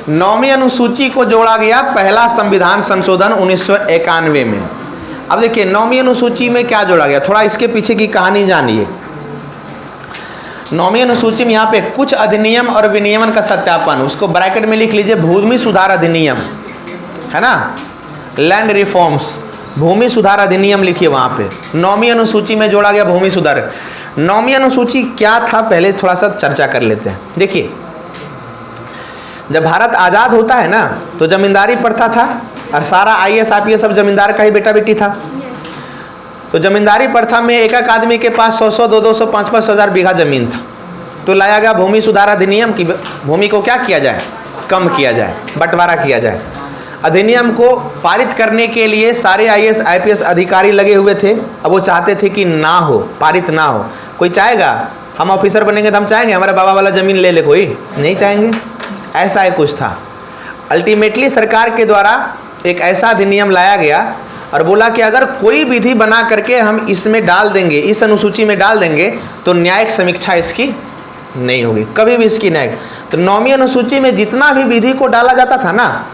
9वीं अनुसूची को जोड़ा गया पहला संविधान संशोधन 1991 में। अब देखिए 9वीं अनुसूची में क्या जोड़ा गया, थोड़ा इसके पीछे की कहानी जानिए। 9वीं अनुसूची में यहाँ पे कुछ अधिनियम और विनियमन का सत्यापन, उसको ब्रैकेट में लिख लीजिए भूमि सुधार अधिनियम, है ना, लैंड रिफॉर्म्स, भूमि सुधार अधिनियम लिखिए वहाँ पे। 9वीं अनुसूची में जोड़ा गया भूमि सुधार। 9वीं अनुसूची क्या था पहले थोड़ा सा चर्चा कर लेते हैं। देखिए जब भारत आज़ाद होता है ना तो जमींदारी प्रथा था, और सारा IAS IPS सब जमींदार का ही बेटा बेटी था। तो जमींदारी प्रथा में एक एक आदमी के पास 100-100, 200, 500, 500 बीघा जमीन था। तो लाया गया भूमि सुधार अधिनियम की भूमि को क्या किया जाए, कम किया जाए, बंटवारा किया जाए। अधिनियम को पारित करने के लिए सारे IAS IPS अधिकारी लगे हुए थे। अब वो चाहते थे कि ना हो, पारित ना हो। कोई चाहेगा हम ऑफिसर बनेंगे तो हम चाहेंगे हमारे बाबा वाला जमीन ले ले, कोई नहीं चाहेंगे। ऐसा ही कुछ था। अल्टीमेटली सरकार के द्वारा एक ऐसा अधिनियम लाया गया और बोला कि अगर कोई विधि बना करके हम इसमें डाल देंगे, इस अनुसूची में डाल देंगे, तो न्यायिक समीक्षा इसकी नहीं होगी, कभी भी इसकी न्यायिक। तो 9वीं अनुसूची में जितना भी विधि को डाला जाता था ना,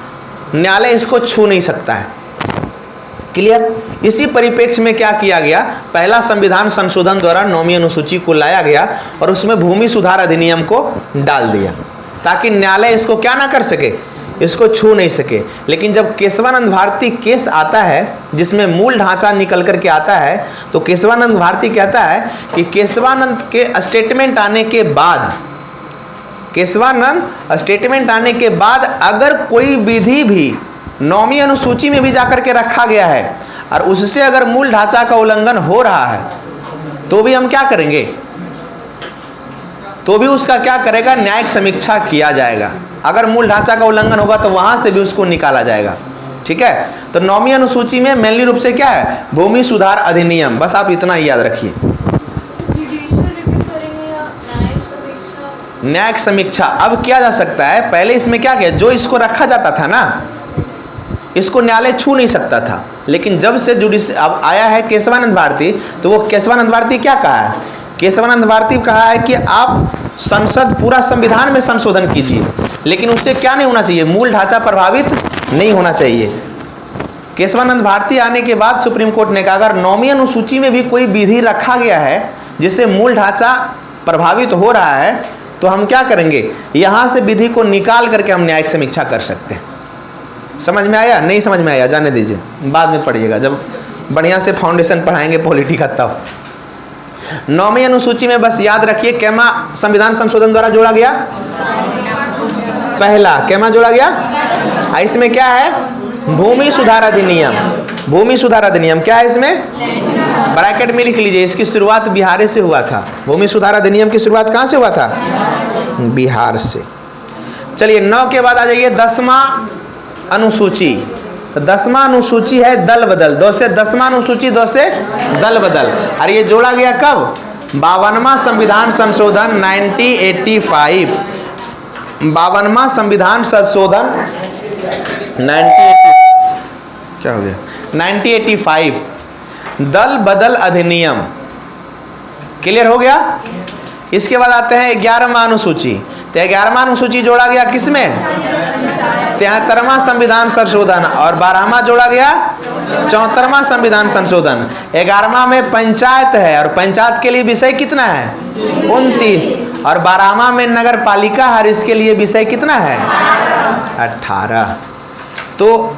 न्यायालय इसको छू नहीं सकता है। क्लियर? इसी परिप्रेक्ष्य में क्या किया गया, पहला संविधान संशोधन द्वारा 9वीं अनुसूची को लाया गया और उसमें भूमि सुधार अधिनियम को डाल दिया, ताकि न्यायालय इसको क्या ना कर सके, इसको छू नहीं सके। लेकिन जब केशवानंद भारती केस आता है जिसमें मूल ढांचा निकल करके आता है, तो केशवानंद भारती कहता है कि केशवानंद के स्टेटमेंट आने के बाद, केशवानंद स्टेटमेंट आने के बाद अगर कोई विधि भी 9वीं अनुसूची में भी जाकर के रखा गया है और उससे अगर मूल ढांचा का उल्लंघन हो रहा है, तो भी हम क्या करेंगे, तो भी उसका क्या करेगा, न्यायिक समीक्षा किया जाएगा। अगर मूल ढांचा का उल्लंघन होगा तो वहां से भी उसको निकाला जाएगा। ठीक है? तो 9वीं अनुसूची में मेनली रूप से क्या है, भूमि सुधार अधिनियम। बस आप इतना ही याद रखिए। न्यायिक समीक्षा अब किया जा सकता है। पहले इसमें क्या किया, जो इसको रखा जाता था ना, इसको न्यायालय छू नहीं सकता था। लेकिन जब से अब आया है केशवानंद भारती, तो वो केशवानंद भारती क्या कहा है, केशवानंद भारती कहा है कि आप संसद पूरा संविधान में संशोधन कीजिए, लेकिन उससे क्या नहीं होना चाहिए, मूल ढांचा प्रभावित नहीं होना चाहिए। केशवानंद भारती आने के बाद सुप्रीम कोर्ट ने कहा अगर 9वीं अनुसूची में भी कोई विधि रखा गया है जिससे मूल ढांचा प्रभावित हो रहा है, तो हम क्या करेंगे, यहां से विधि को निकाल करके हम न्यायिक समीक्षा कर सकते हैं। समझ में आया? नहीं समझ में आया जाने दीजिए, बाद में पढ़िएगा जब बढ़िया से फाउंडेशन पढ़ाएंगे पॉलिटी का। तब 9वीं अनुसूची में बस याद रखिए, कैमा संविधान संशोधन द्वारा जोड़ा गया, पहला कैमा जोड़ा गया। इसमें क्या है, भूमि सुधार अधिनियम। भूमि सुधार अधिनियम क्या है, इसमें ब्रैकेट में लिख लीजिए, इसकी शुरुआत बिहार से हुआ था। भूमि सुधार अधिनियम की शुरुआत कहां से हुआ था, बिहार से। चलिए 9 के बाद आ जाइए 10वां अनुसूची। तो 10वां अनुसूची है दल बदल। 2 से 10वां अनुसूची, 2 से दल बदल। और ये जोड़ा गया कब, 52वां संविधान संशोधन 1985। 52वां संविधान संशोधन 1985 दल बदल अधिनियम। क्लियर हो गया? इसके बाद आते हैं 11वां अनुसूची। तो 11वां अनुसूची जोड़ा गया किसमें, 73वां संविधान संशोधन, और 12वां जोड़ा गया 74वां संविधान संशोधन। 11वां में पंचायत है, और पंचायत के लिए विषय कितना है, 29, और 12वां में नगर पालिका है, इसके लिए विषय कितना है, 18। तो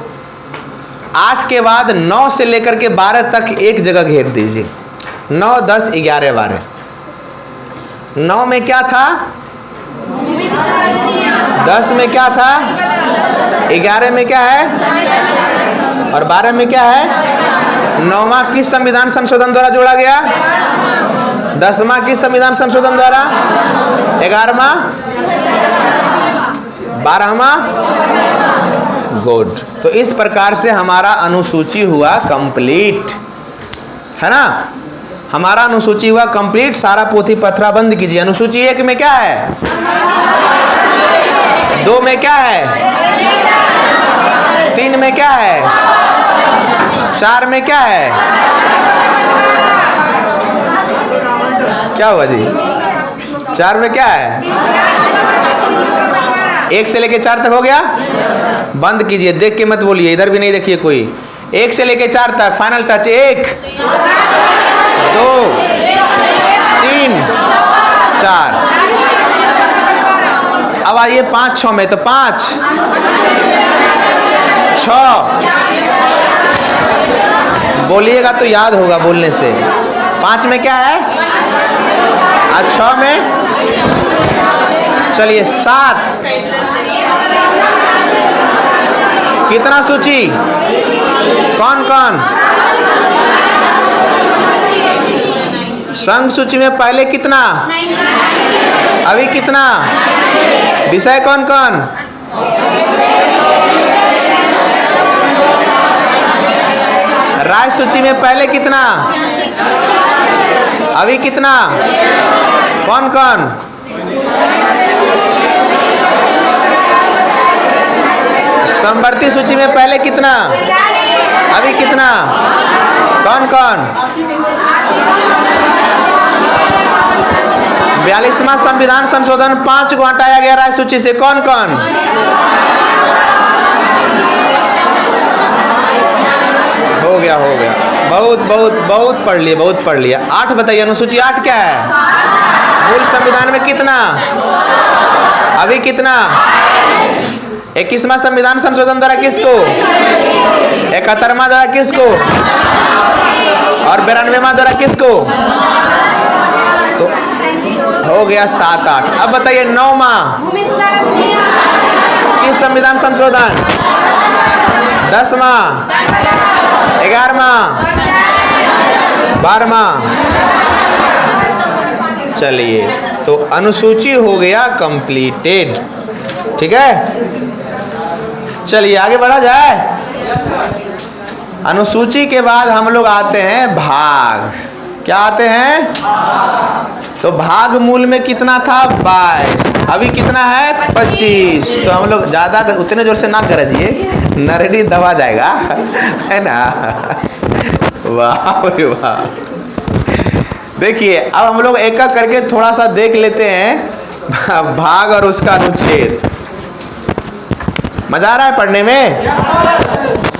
8 के बाद 9 से लेकर के 12 तक एक जगह घेर दीजिए। 9, 10, 11, 12। 9 में क्या था, 10 में क्या था, 11 में क्या है, और 12 में क्या है। 9वां किस संविधान संशोधन द्वारा जोड़ा गया, 10वां किस संविधान संशोधन द्वारा, 11वां, 12वां। गुड। तो इस प्रकार से हमारा अनुसूची हुआ कंप्लीट, है ना। हमारा अनुसूची हुआ कंप्लीट। सारा पोथी पथरा बंद कीजिए। अनुसूची 1 में क्या है, 2 में क्या है, 3 में क्या है, 4 में क्या है, क्या हुआ जी, 4 में क्या है, 1 से लेके 4 तक हो गया। बंद कीजिए, देख के मत बोलिए, इधर भी नहीं देखिए कोई। 1 से लेके 4 तक फाइनल टच। 1, 2, 3, 4। अब आइए 5, 6 में। तो 5, 6 बोलिएगा तो याद होगा बोलने से। 5 में क्या है, और 6 में, चलिए 7। कितना सूची, कौन कौन, संघ सूची में पहले कितना, अभी कितना, विषय कौन कौन, राज्य सूची में पहले कितना, अभी कितना, कौन कौन, समवर्ती सूची में पहले कितना, अभी कितना, कौन कौन, 42वां संविधान संशोधन 5 को हटाया गया राज्य सूची से, कौन कौन, हो गया हो गया, बहुत बहुत बहुत पढ़ लिया, बहुत पढ़ लिया। 8 बताइए, अनुसूची 8 क्या है, मूल संविधान में कितना, अभी कितना, 21वां संविधान संशोधन द्वारा किसको, 71वां द्वारा किसको, और 92वां द्वारा किसको, तो हो गया 7 8। अब बताइए 9वां किस संविधान संशोधन, 10वां, 11वां, 12वां। चलिए, तो अनुसूची हो गया कंप्लीटेड, ठीक है। चलिए आगे बढ़ा जाए। अनुसूची के बाद हम लोग आते हैं भाग। क्या आते हैं, तो भाग मूल में कितना था, 22, अभी कितना है, 25। तो हम लोग ज्यादा उतने जोर से ना गरजिए, नरड़ी दबा जाएगा, है ना। वाह वाह। देखिए अब हम लोग एक एक करके थोड़ा सा देख लेते हैं भाग और उसका अनुच्छेद। मजा आ रहा है पढ़ने में,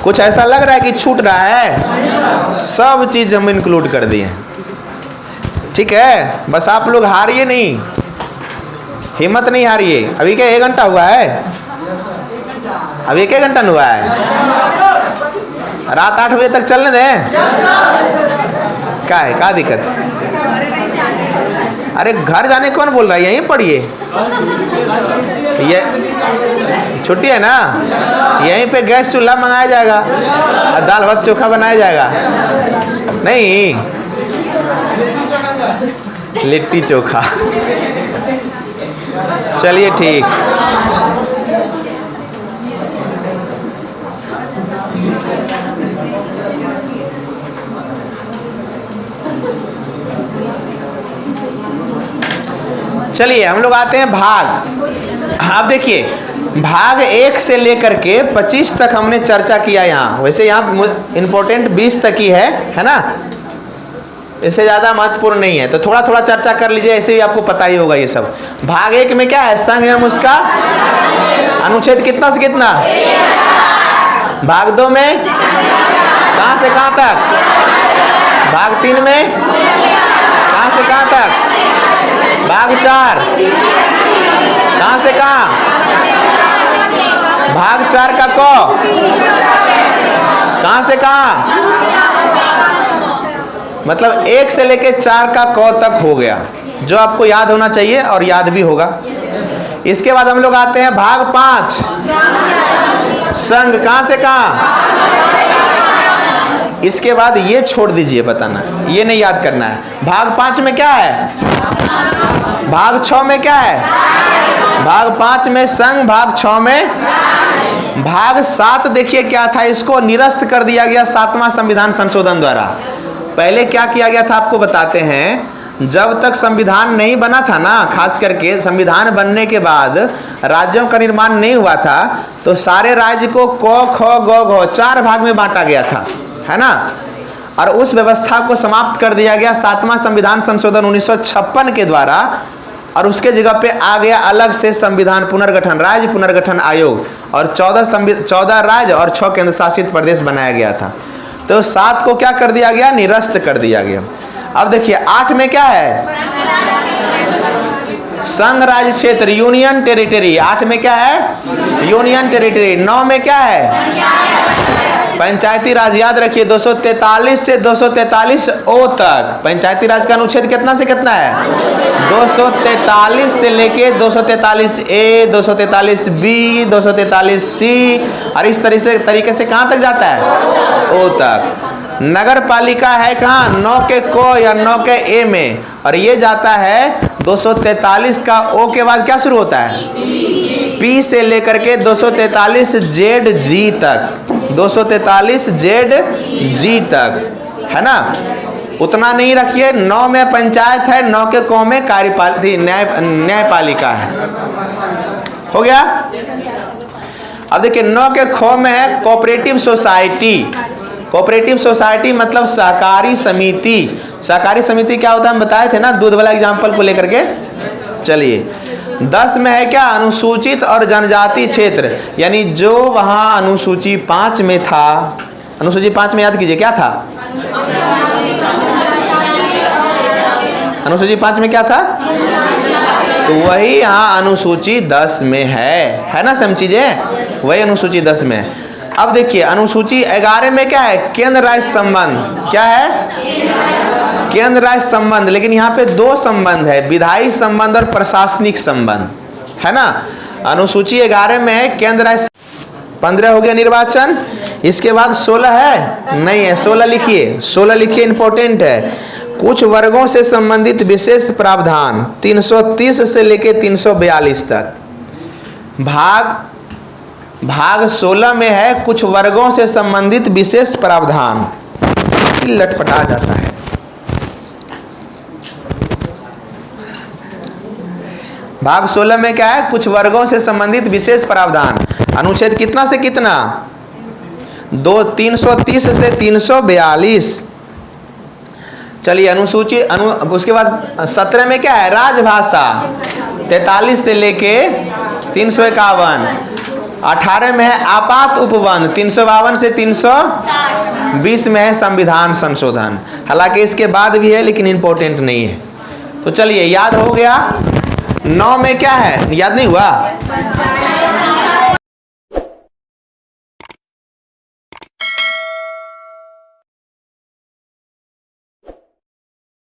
कुछ ऐसा लग रहा है कि छूट रहा है, सब चीज हम इंक्लूड कर दिए, ठीक है। बस आप लोग हारिए नहीं, हिम्मत नहीं हारिए। अभी क्या 1 घंटा हुआ है, अभी 1 घंटा हुआ है, रात 8 बजे तक चलने दें, क्या है, क्या दिक्कत। अरे घर जाने कौन बोल रहा है, यहीं पढ़िए, ये छुट्टी है ना, यहीं पे गैस चूल्हा मंगाया जाएगा और दाल भात चोखा बनाया जाएगा, नहीं लिट्टी चोखा। चलिए ठीक, चलिए हम लोग आते हैं भाग। आप देखिए भाग 1 से लेकर के 25 तक हमने चर्चा किया। यहाँ वैसे यहाँ इंपॉर्टेंट 20 तक ही है ना, इससे ज्यादा महत्वपूर्ण नहीं है, तो थोड़ा थोड़ा चर्चा कर लीजिए, ऐसे ही आपको पता ही होगा ये सब। भाग 1 में क्या है, संघ एवं उसका अनुच्छेद कितना से कितना, भाग 2 में कहां से कहां तक, भाग 3 में कहां से कहां तक, भाग 4 कहां से कहां, भाग 4 का क कहां से कहां, मतलब 1 से लेके 4 का क तक हो गया, जो आपको याद होना चाहिए और याद भी होगा। इसके बाद हम लोग आते हैं भाग 5, संघ कहां से कहां। इसके बाद ये छोड़ दीजिए, बताना ये नहीं याद करना है। भाग 5 में क्या है, भाग 6 में क्या है, भाग 5 में संघ, भाग 6 में, भाग 7 देखिए क्या था, इसको निरस्त कर दिया गया 7वां संविधान संशोधन द्वारा। पहले क्या किया गया था आपको बताते हैं, जब तक संविधान नहीं बना था ना, खास करके संविधान बनने के बाद राज्यों का निर्माण नहीं हुआ था, तो सारे राज्य को क ख ग घ 4 भाग में बांटा गया था, है ना। और उस व्यवस्था को समाप्त कर दिया गया 7वां संविधान संशोधन 1956 के द्वारा, और उसके जगह पे आ गया अलग से संविधान पुनर्गठन, राज्य पुनर्गठन आयोग, और 14 राज्य और 6 केंद्र शासित प्रदेश बनाया गया था। तो 7 को क्या कर दिया गया, निरस्त कर दिया गया। अब देखिए 8 में क्या है, संघ राज्य क्षेत्र, यूनियन टेरिटरी। 8 में क्या है, यूनियन टेरिटरी। 9 में क्या है, पंचायती राज। याद रखिए 243 से 243 ओ तक पंचायती राज का अनुच्छेद कितना से कितना है, 243 से लेके 243 ए, 243 बी, 243 सी, और इस तरीके से कहां तक जाता है, ओ तक। नगर पालिका है कहाँ, 9 के को या 9 के ए में, और ये जाता है 243 का ओ के बाद क्या शुरू होता है, पी से लेकर के 243 जेड जी तक, 243 जेड जी तक, है ना। उतना नहीं रखिए, 9 में पंचायत है, 9 के को में न्यायपालिका है। हो गया। अब देखिए 9 के खो में है कोऑपरेटिव सोसाइटी। कोऑपरेटिव सोसाइटी मतलब सहकारी समिति। सहकारी समिति क्या होता है हम बताए थे ना, दूध वाला एग्जाम्पल को लेकर के। चलिए 10 में है क्या, अनुसूचित और जनजाति क्षेत्र, यानी जो वहां अनुसूची 5 में था, अनुसूची 5 में याद कीजिए क्या था, अनुसूची 5 में क्या था, तो वही यहाँ अनुसूची 10 में है ना, सब चीजें वही अनुसूची 10 में है। अब देखिए अनुसूची 11 में क्या है, केंद्र राज्य संबंध, क्या है, केंद्र राज्य संबंध, लेकिन यहाँ पे 2 संबंध है, विधायी संबंध और प्रशासनिक संबंध, है ना। अनुसूची 11 में है केंद्र राज्य, 15 हो गया निर्वाचन। इसके बाद 16 है, नहीं है, 16 लिखिए, 16 लिखिए, इंपॉर्टेंट है। कुछ वर्गों से संबंधित विशेष प्रावधान 330 से लेके 342 तक। भाग 16 में है कुछ वर्गों से संबंधित विशेष प्रावधान, लटपटा जाता है। भाग 16 में क्या है, कुछ वर्गों से संबंधित विशेष प्रावधान, अनुच्छेद कितना से कितना, 330 से 342। चलिए अनुसूची उसके बाद 17 में क्या है, राजभाषा 43 से लेके 351। 18 में है आपात उपबंध 352 से 320 में है संविधान संशोधन, हालांकि इसके बाद भी है लेकिन इंपॉर्टेंट नहीं है। तो चलिए याद हो गया। 9 में क्या है, याद नहीं हुआ,